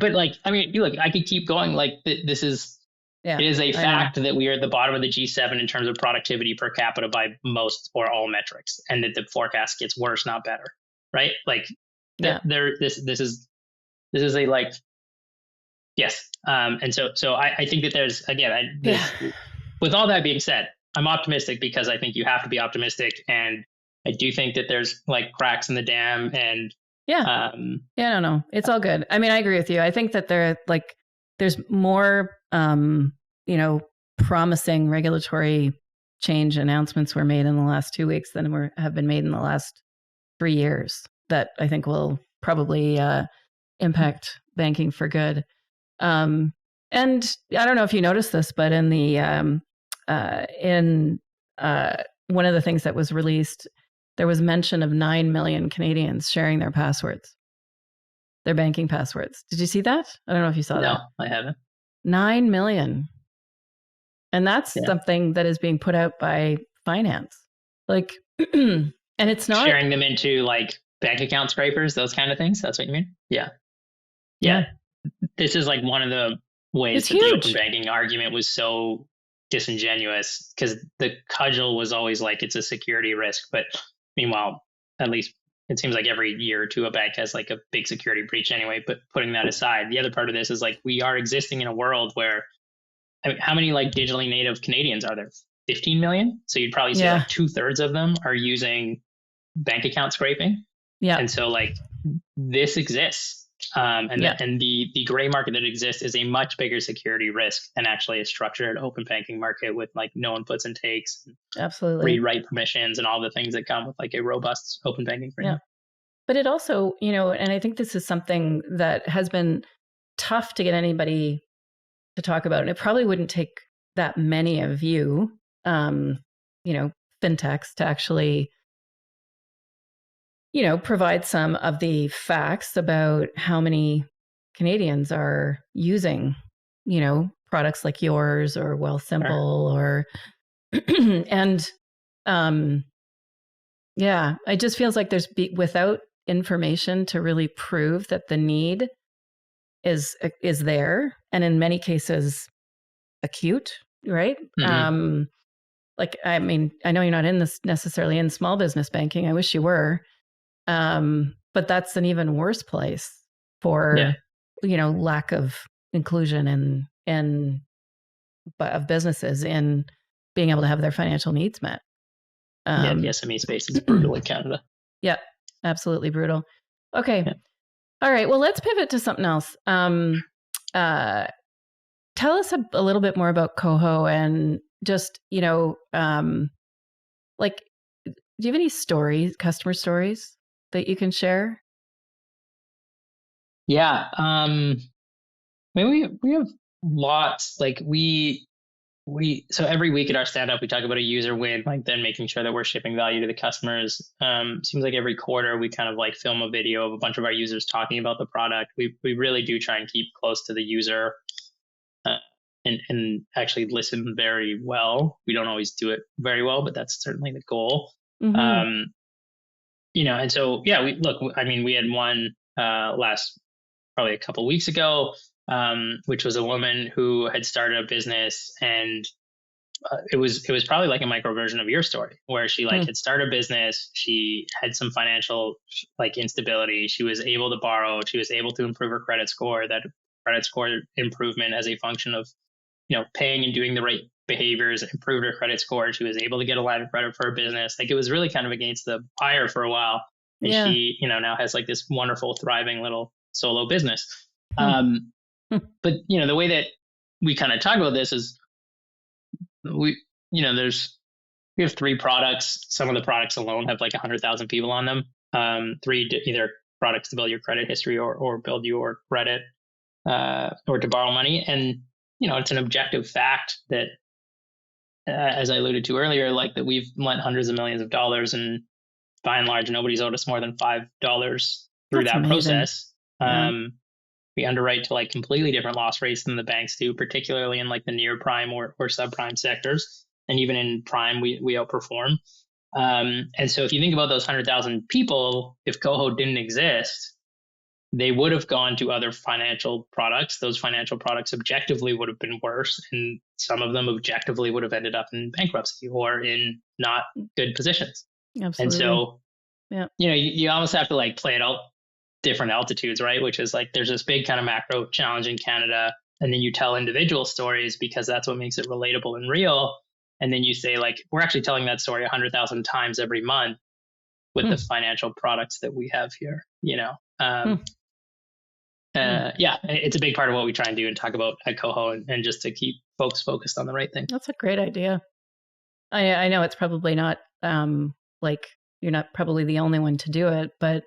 could keep going. Like this is, it is a fact that we are at the bottom of the G7 in terms of productivity per capita by most or all metrics, and that the forecast gets worse, not better. Right? Like this is a like, yes. And so I think that there's, again, with all that being said, I'm optimistic because I think you have to be optimistic. And I do think that there's like cracks in the dam and no, it's all good. I mean, I agree with you. I think that there's more, promising regulatory change announcements were made in the last 2 weeks than have been made in the last 3 years that I think will probably impact banking for good. And I don't know if you noticed this, but in the one of the things that was released, there was mention of 9 million Canadians sharing their passwords, their banking passwords. Did you see that? I don't know if you saw that. No, I haven't. 9 million. And that's something that is being put out by finance. Like, and it's not sharing them into like bank account scrapers, those kind of things. That's what you mean? Yeah. This is like one of the ways that the open banking argument was so disingenuous, because the cudgel was always like it's a security risk. But meanwhile, at least it seems like every year or two a bank has like a big security breach anyway. But putting that aside, the other part of this is like we are existing in a world where, I mean, how many like digitally native Canadians are there? 15 million. So you'd probably say like 2/3 of them are using bank account scraping. Yeah. And so like this exists. And the gray market that exists is a much bigger security risk than actually a structured open banking market with like no inputs and takes. Absolutely. Read write permissions and all the things that come with like a robust open banking framework. Yeah. But it also, and I think this is something that has been tough to get anybody to talk about. And it probably wouldn't take that many of you, fintechs to actually provide some of the facts about how many Canadians are using, products like yours or Wealthsimple or, and, it just feels like there's without information to really prove that the need is there. And in many cases, acute, right? Mm-hmm. I mean, I know you're not in this necessarily in small business banking. I wish you were. But that's an even worse place for, lack of inclusion of businesses in being able to have their financial needs met. The SME space is brutal in Canada. Yeah, absolutely brutal. Okay. Yeah. All right. Well, let's pivot to something else. Tell us a little bit more about KOHO and just, do you have any stories, customer stories that you can share? Yeah. We have lots. Like so every week at our stand up, we talk about a user win, like then making sure that we're shipping value to the customers. Seems like every quarter we kind of like film a video of a bunch of our users talking about the product. We really do try and keep close to the user and actually listen very well. We don't always do it very well, but that's certainly the goal. Mm-hmm. And so, we had one last probably a couple of weeks ago, which was a woman who had started a business, and it was probably like a micro version of your story, where she had started a business. She had some financial instability. She was able to borrow. She was able to improve her credit score. That credit score improvement as a function of paying and doing the right behaviors improved her credit score. She was able to get a line of credit for her business. It was really kind of against the wire for a while. And she, now has this wonderful, thriving little solo business. But, the way that we kind of talk about this is we have 3 products. Some of the products alone have 100,000 people on them. 3 either products to build your credit history or build your credit, or to borrow money. And, it's an objective fact that, as I alluded to earlier, that we've lent hundreds of millions of dollars, and by and large, nobody's owed us more than $5 through that process. Yeah. We underwrite to completely different loss rates than the banks do, particularly in the near prime or subprime sectors. And even in prime, we outperform. And so if you think about those 100,000 people, if KOHO didn't exist, they would have gone to other financial products. Those financial products objectively would have been worse. And some of them objectively would have ended up in bankruptcy or in not good positions. Absolutely. And so, you almost have to play it out different altitudes, right? Which is there's this big kind of macro challenge in Canada. And then you tell individual stories because that's what makes it relatable and real. And then you say we're actually telling that story 100,000 times every month with the financial products that we have here, it's a big part of what we try and do and talk about at KOHO and just to keep folks focused on the right thing. That's a great idea. I know it's probably not you're not probably the only one to do it, but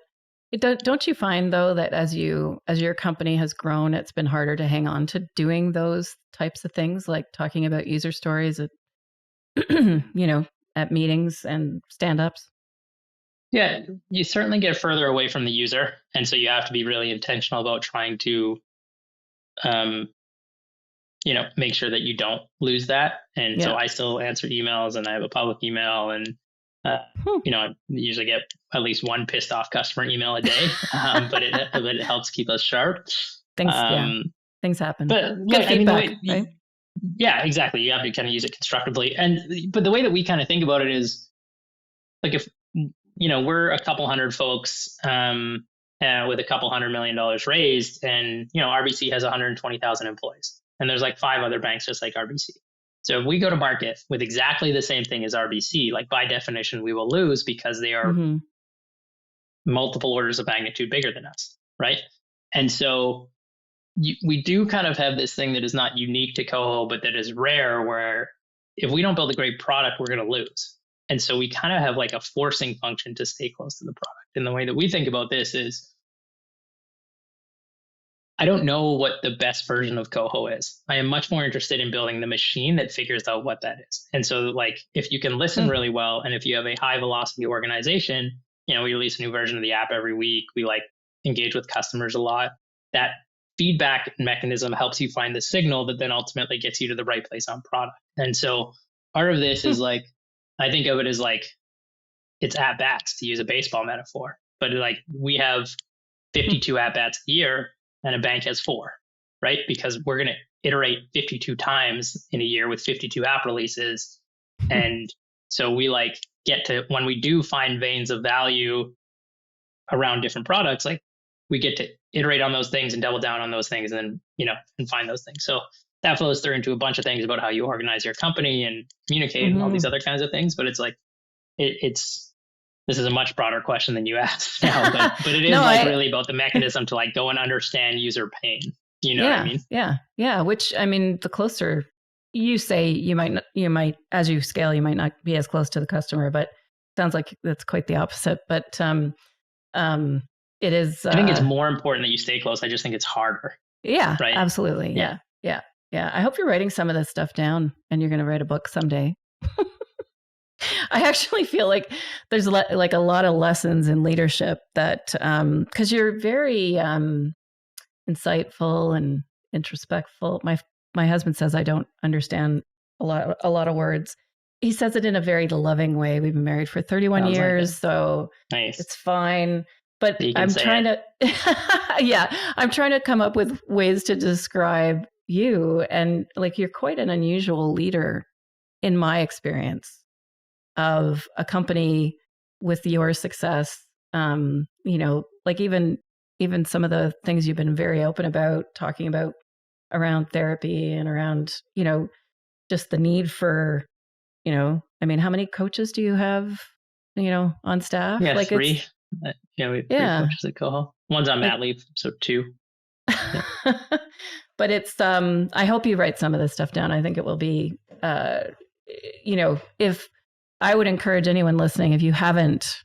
Don't you find though that as your company has grown, it's been harder to hang on to doing those types of things, like talking about user stories at at meetings and stand-ups? Yeah, you certainly get further away from the user, and so you have to be really intentional about trying to, um, make sure that you don't lose that. And so Yeah. I still answer emails, and I have a public email, and I usually get at least one pissed off customer email a day, but it helps keep us sharp. Yeah, Um, things happen. but Good I mean, feedback, right? yeah, exactly. You have to kind of use it constructively, but the way that we kind of think about it is like if we're a couple hundred folks with a couple $100 million raised, and RBC has 120,000 employees, and there's like 5 other banks just like RBC. So if we go to market with exactly the same thing as RBC, like by definition, we will lose because they are multiple orders of magnitude bigger than us, right? And so we do kind of have this thing that is not unique to KOHO, but that is rare, where if we don't build a great product, we're going to lose. And so we kind of have like a forcing function to stay close to the product. And the way that we think about this is, I don't know what the best version of KOHO is. I am much more interested in building the machine that figures out what that is. And so like, if you can listen really well, and if you have a high velocity organization, we release a new version of the app every week. We like engage with customers a lot. That feedback mechanism helps you find the signal that then ultimately gets you to the right place on product. And so part of this is like, I think of it as like, it's at bats, to use a baseball metaphor, but like we have 52 at bats a year, and a bank has 4, right? Because we're going to iterate 52 times in a year with 52 app releases. And so we like get to, when we do find veins of value around different products, like we get to iterate on those things and double down on those things, and and find those things. So that flows through into a bunch of things about how you organize your company and communicate and all these other kinds of things. But it's like, this is a much broader question than you asked now, but it is really about the mechanism to like go and understand user pain. You know what I mean? Yeah. Which, I mean, the closer you say, you might, as you scale, you might not be as close to the customer, but sounds like that's quite the opposite. But it is. I think it's more important that you stay close. I just think it's harder. Yeah, right. Absolutely. Yeah. I hope you're writing some of this stuff down, and you're going to write a book someday. I actually feel like there's like a lot of lessons in leadership that, because you're very insightful and introspectful. My husband says I don't understand a lot of words. He says it in a very loving way. We've been married for 31 years, so nice. It's fine. But I'm trying to, I'm trying to come up with ways to describe you, and like you're quite an unusual leader in my experience of a company with your success. Like even some of the things you've been very open about, talking about around therapy and around, just the need for, I mean, how many coaches do you have, on staff? Yeah, like 3. We have 3 coaches at KOHO. One's on mat leave, so 2. Yeah. But it's, I hope you write some of this stuff down. I think it will be, if I would encourage anyone listening, if you haven't,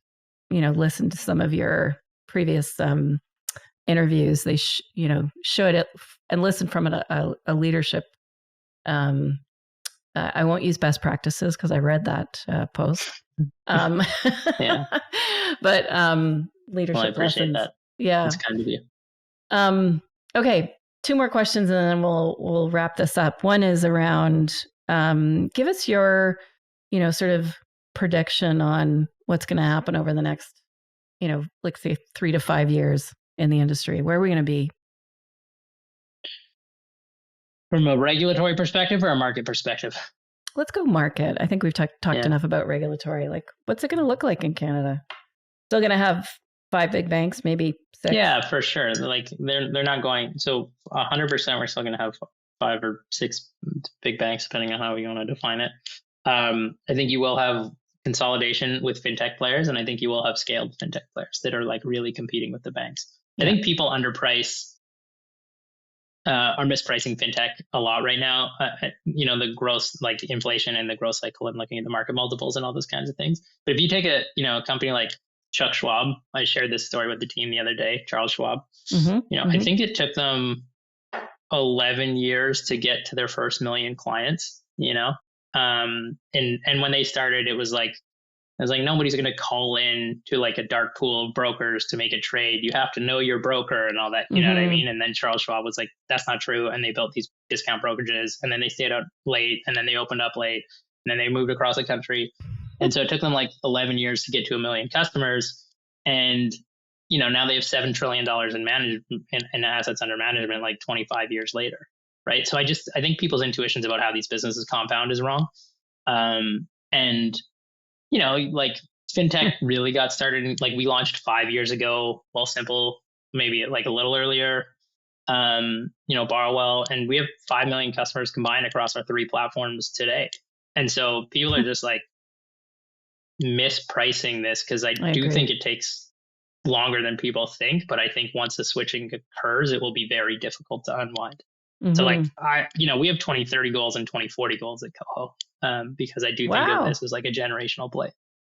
listened to some of your previous interviews, they should it and listen from a leadership. I won't use best practices because I read that post. Yeah. But leadership I appreciate lessons. That. Yeah, it's kind of you. Okay, 2 more questions, and then we'll wrap this up. One is around give us your sort of prediction on what's going to happen over the next, like say 3 to 5 years in the industry. Where are we going to be? From a regulatory perspective or a market perspective? Let's go market. I think we've talked enough about regulatory. Like, what's it going to look like in Canada? Still going to have 5 big banks, maybe 6? Yeah, for sure. Like they're not going. So 100%, we're still going to have 5 or 6 big banks, depending on how we want to define it. I think you will have consolidation with fintech players, and I think you will have scaled fintech players that are like really competing with the banks. Yeah. I think people are mispricing fintech a lot right now. The gross, like inflation and the growth cycle, and looking at the market multiples and all those kinds of things. But if you take a company like Chuck Schwab. I shared this story with the team the other day, Charles Schwab. I think it took them 11 years to get to their first million clients, and when they started, it was like nobody's going to call in to like a dark pool of brokers to make a trade. You have to know your broker and all that. You know what I mean? And then Charles Schwab was like, that's not true. And they built these discount brokerages, and then they stayed out late, and then they opened up late, and then they moved across the country. And so it took them like 11 years to get to 1 million customers. And, now they have $7 trillion in assets under management, like 25 years later. Right. So I think people's intuitions about how these businesses compound is wrong. And like fintech really got started, like we launched 5 years ago, Wealthsimple, maybe like a little earlier, Borrowwell, and we have 5 million customers combined across our 3 platforms today. And so people are just like mispricing this, because I do think it takes longer than people think, but I think once the switching occurs, it will be very difficult to unwind. So like we have 2030 goals and 2040 goals at KOHO, because I do think of this as like a generational play.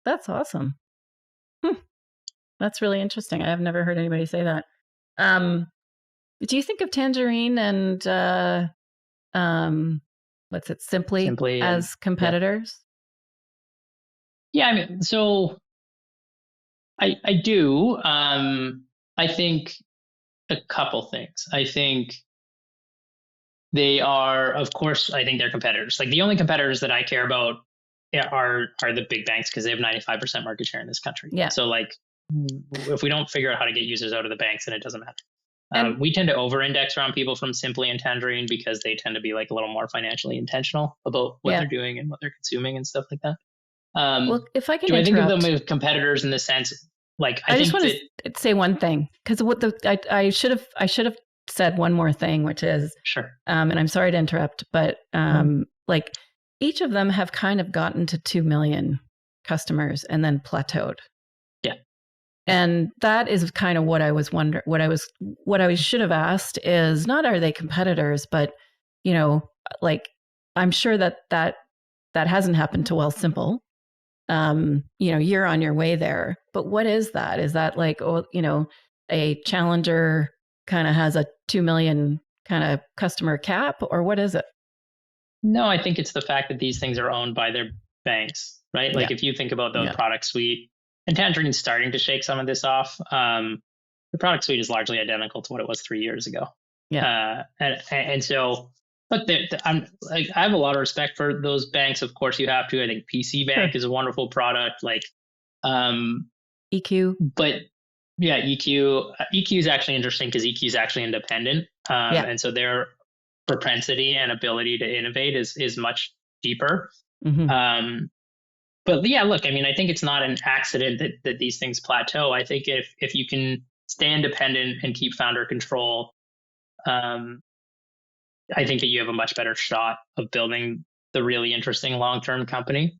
That's awesome. That's really interesting. I have never heard anybody say that. Do you think of Tangerine and what's it, Simply as competitors? Yeah, I mean, so I do. I think a couple things. I think they are, of course, I think they're competitors. Like the only competitors that I care about are the big banks, because they have 95% market share in this country. Yeah. So like, if we don't figure out how to get users out of the banks, then it doesn't matter. We tend to over-index around people from Simply and Tangerine, because they tend to be like a little more financially intentional about what they're doing and what they're consuming and stuff like that. Well, if I can I think of them as competitors in the sense, like I just want to say one thing, because I should have said one more thing, which is sure. And I'm sorry to interrupt, but like each of them have kind of gotten to 2 million customers and then plateaued. Yeah. And that is kind of what I was wondering. What I should have asked is not, are they competitors, but like I'm sure that hasn't happened to Wealthsimple. You're on your way there, but what is that? Is that like, a challenger kind of has a 2 million kind of customer cap, or what is it? No, I think it's the fact that these things are owned by their banks, right? Like if you think about the product suite, and Tangerine's starting to shake some of this off. The product suite is largely identical to what it was 3 years ago. Yeah. And so, look, I have a lot of respect for those banks. Of course, you have to. I think PC Bank is a wonderful product. Like EQ. But yeah, EQ is actually interesting, because EQ is actually independent. And so their propensity and ability to innovate is much deeper. But yeah, look, I mean, I think it's not an accident that these things plateau. I think if you can stay independent and keep founder control, I think that you have a much better shot of building the really interesting long-term company.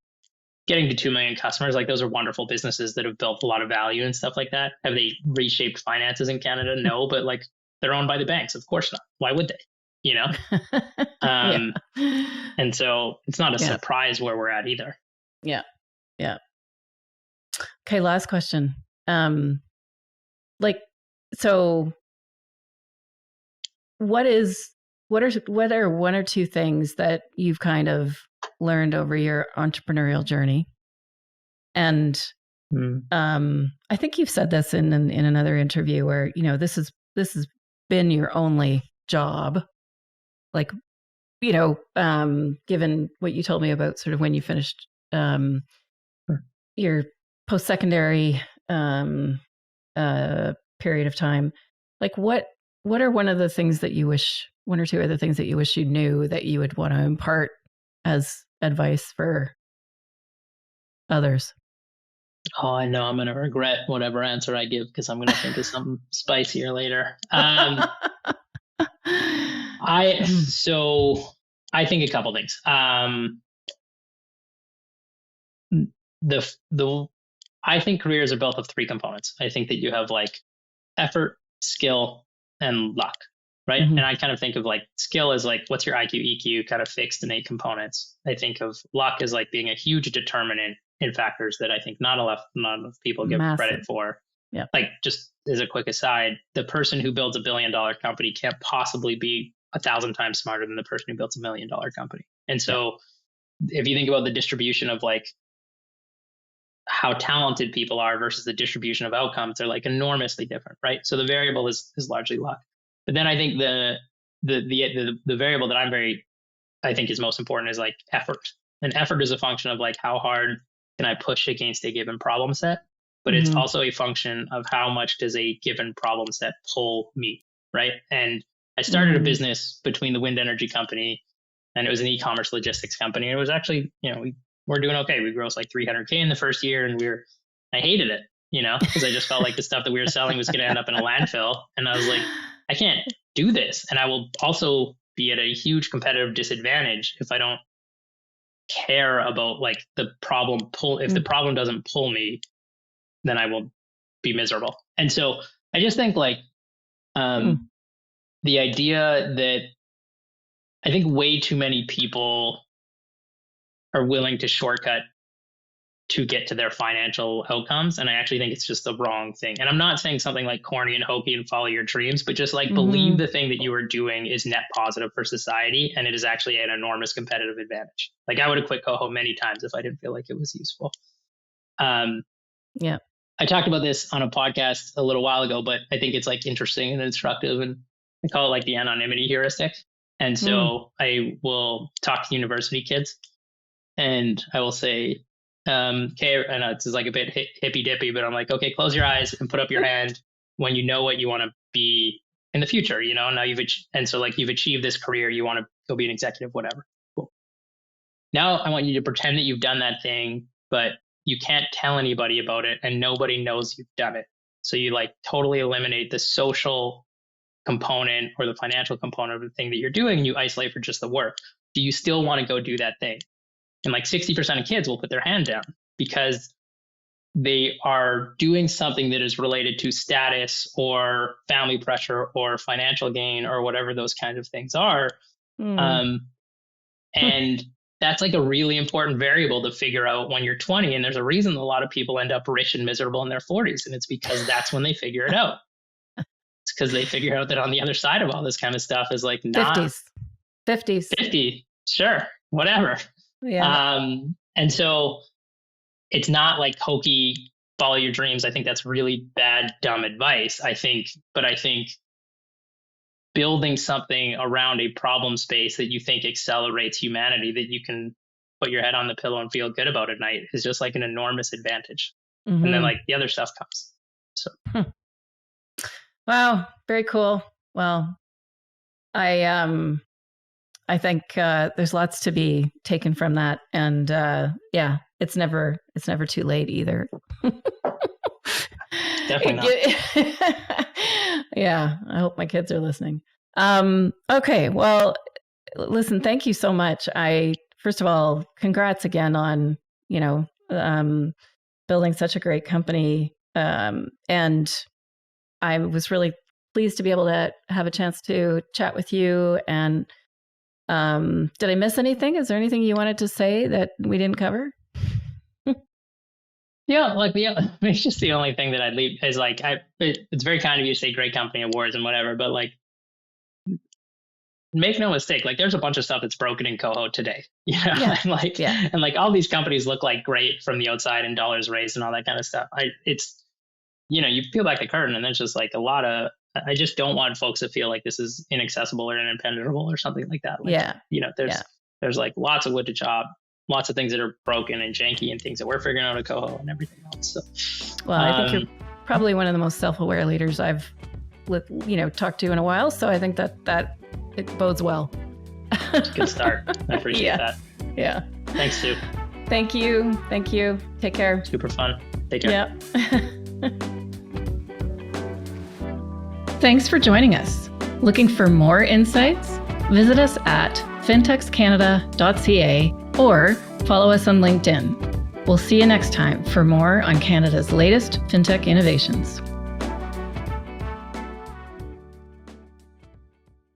Getting to 2 million customers, like those are wonderful businesses that have built a lot of value and stuff like that. Have they reshaped finances in Canada? No, but like they're owned by the banks. Of course not. Why would they? And so it's not a surprise where we're at either. Yeah. Yeah. Okay. Last question. So what are one or two things that you've kind of learned over your entrepreneurial journey? And I think you've said this in another interview where, this has been your only job. Like, given what you told me about sort of when you finished your post-secondary period of time, like what are one or two other things that you wish you knew that you would want to impart as advice for others? Oh, I know I'm going to regret whatever answer I give, because I'm going to think of something spicier later. I think a couple things. I think careers are built of 3 components. I think that you have like effort, skill, and luck, right? And I kind of think of like skill as like, what's your IQ, EQ, kind of fixed innate components. I think of luck as like being a huge determinant in factors that I think not enough people give credit for. Yeah. Like, just as a quick aside, the person who builds $1 billion company can't possibly be 1,000 times smarter than the person who builds $1 million company. And so if you think about the distribution of like how talented people are versus the distribution of outcomes, they're like enormously different, right? So the variable is largely luck. But then I think the variable that I think is most important is like effort. And effort is a function of like how hard can I push against a given problem set, but it's also a function of how much does a given problem set pull me, right? And I started a business between the wind energy company and it was an e-commerce logistics company. And it was actually, we're doing okay. We grossed like $300K in the first year, and I hated it, because I just felt like the stuff that we were selling was going to end up in a landfill. And I was like, I can't do this. And I will also be at a huge competitive disadvantage if I don't care about like the problem if the problem doesn't pull me, then I will be miserable. And so I just think like the idea that I think way too many people are willing to shortcut to get to their financial outcomes. And I actually think it's just the wrong thing. And I'm not saying something like corny and hokey and follow your dreams, but just like believe the thing that you are doing is net positive for society. And it is actually an enormous competitive advantage. Like I would have quit KOHO many times if I didn't feel like it was useful. I talked about this on a podcast a little while ago, but I think it's like interesting and instructive, and I call it like the anonymity heuristic. And so I will talk to university kids and I will say, okay, I know it's like a bit hippy dippy, but I'm like, okay, close your eyes and put up your hand when you know what you want to be in the future, now you've achieved this career, you want to go be an executive, whatever. Cool. Now I want you to pretend that you've done that thing, but you can't tell anybody about it and nobody knows you've done it. So you like totally eliminate the social component or the financial component of the thing that you're doing, and you isolate for just the work. Do you still want to go do that thing? And like 60% of kids will put their hand down because they are doing something that is related to status or family pressure or financial gain or whatever those kinds of things are. And that's like a really important variable to figure out when you're 20. And there's a reason a lot of people end up rich and miserable in their 40s. And it's because that's when they figure it out. It's because they figure out that on the other side of all this kind of stuff is like not 50, sure, whatever. Yeah. And so it's not like hokey, follow your dreams. I think that's really bad, dumb advice. I think building something around a problem space that you think accelerates humanity, that you can put your head on the pillow and feel good about at night, is just like an enormous advantage. And then like the other stuff comes. So. Wow. Very cool. Well, I think there's lots to be taken from that, and it's never too late either. Definitely not. Yeah, I hope my kids are listening. Okay, well, listen, thank you so much. First of all, congrats again on building such a great company, and I was really pleased to be able to have a chance to chat with you. And did I miss anything? Is there anything you wanted to say that we didn't cover? It's just the only thing that I'd leave is like, it's very kind of you to say great company awards and whatever, but like, make no mistake, like there's a bunch of stuff that's broken in KOHO today, and like all these companies look like great from the outside and dollars raised and all that kind of stuff. You peel back the curtain and there's just like I just don't want folks to feel like this is inaccessible or impenetrable or something like that. There's like lots of wood to chop, lots of things that are broken and janky and things that we're figuring out at KOHO and everything else. So, well, I think you're probably one of the most self-aware leaders I've, talked to in a while. So I think that it bodes well. It's a good start. I appreciate that. Yeah. Thanks, Sue. Thank you. Take care. Super fun. Take care. Yeah. Thanks for joining us. Looking for more insights? Visit us at fintechscanada.ca or follow us on LinkedIn. We'll see you next time for more on Canada's latest fintech innovations.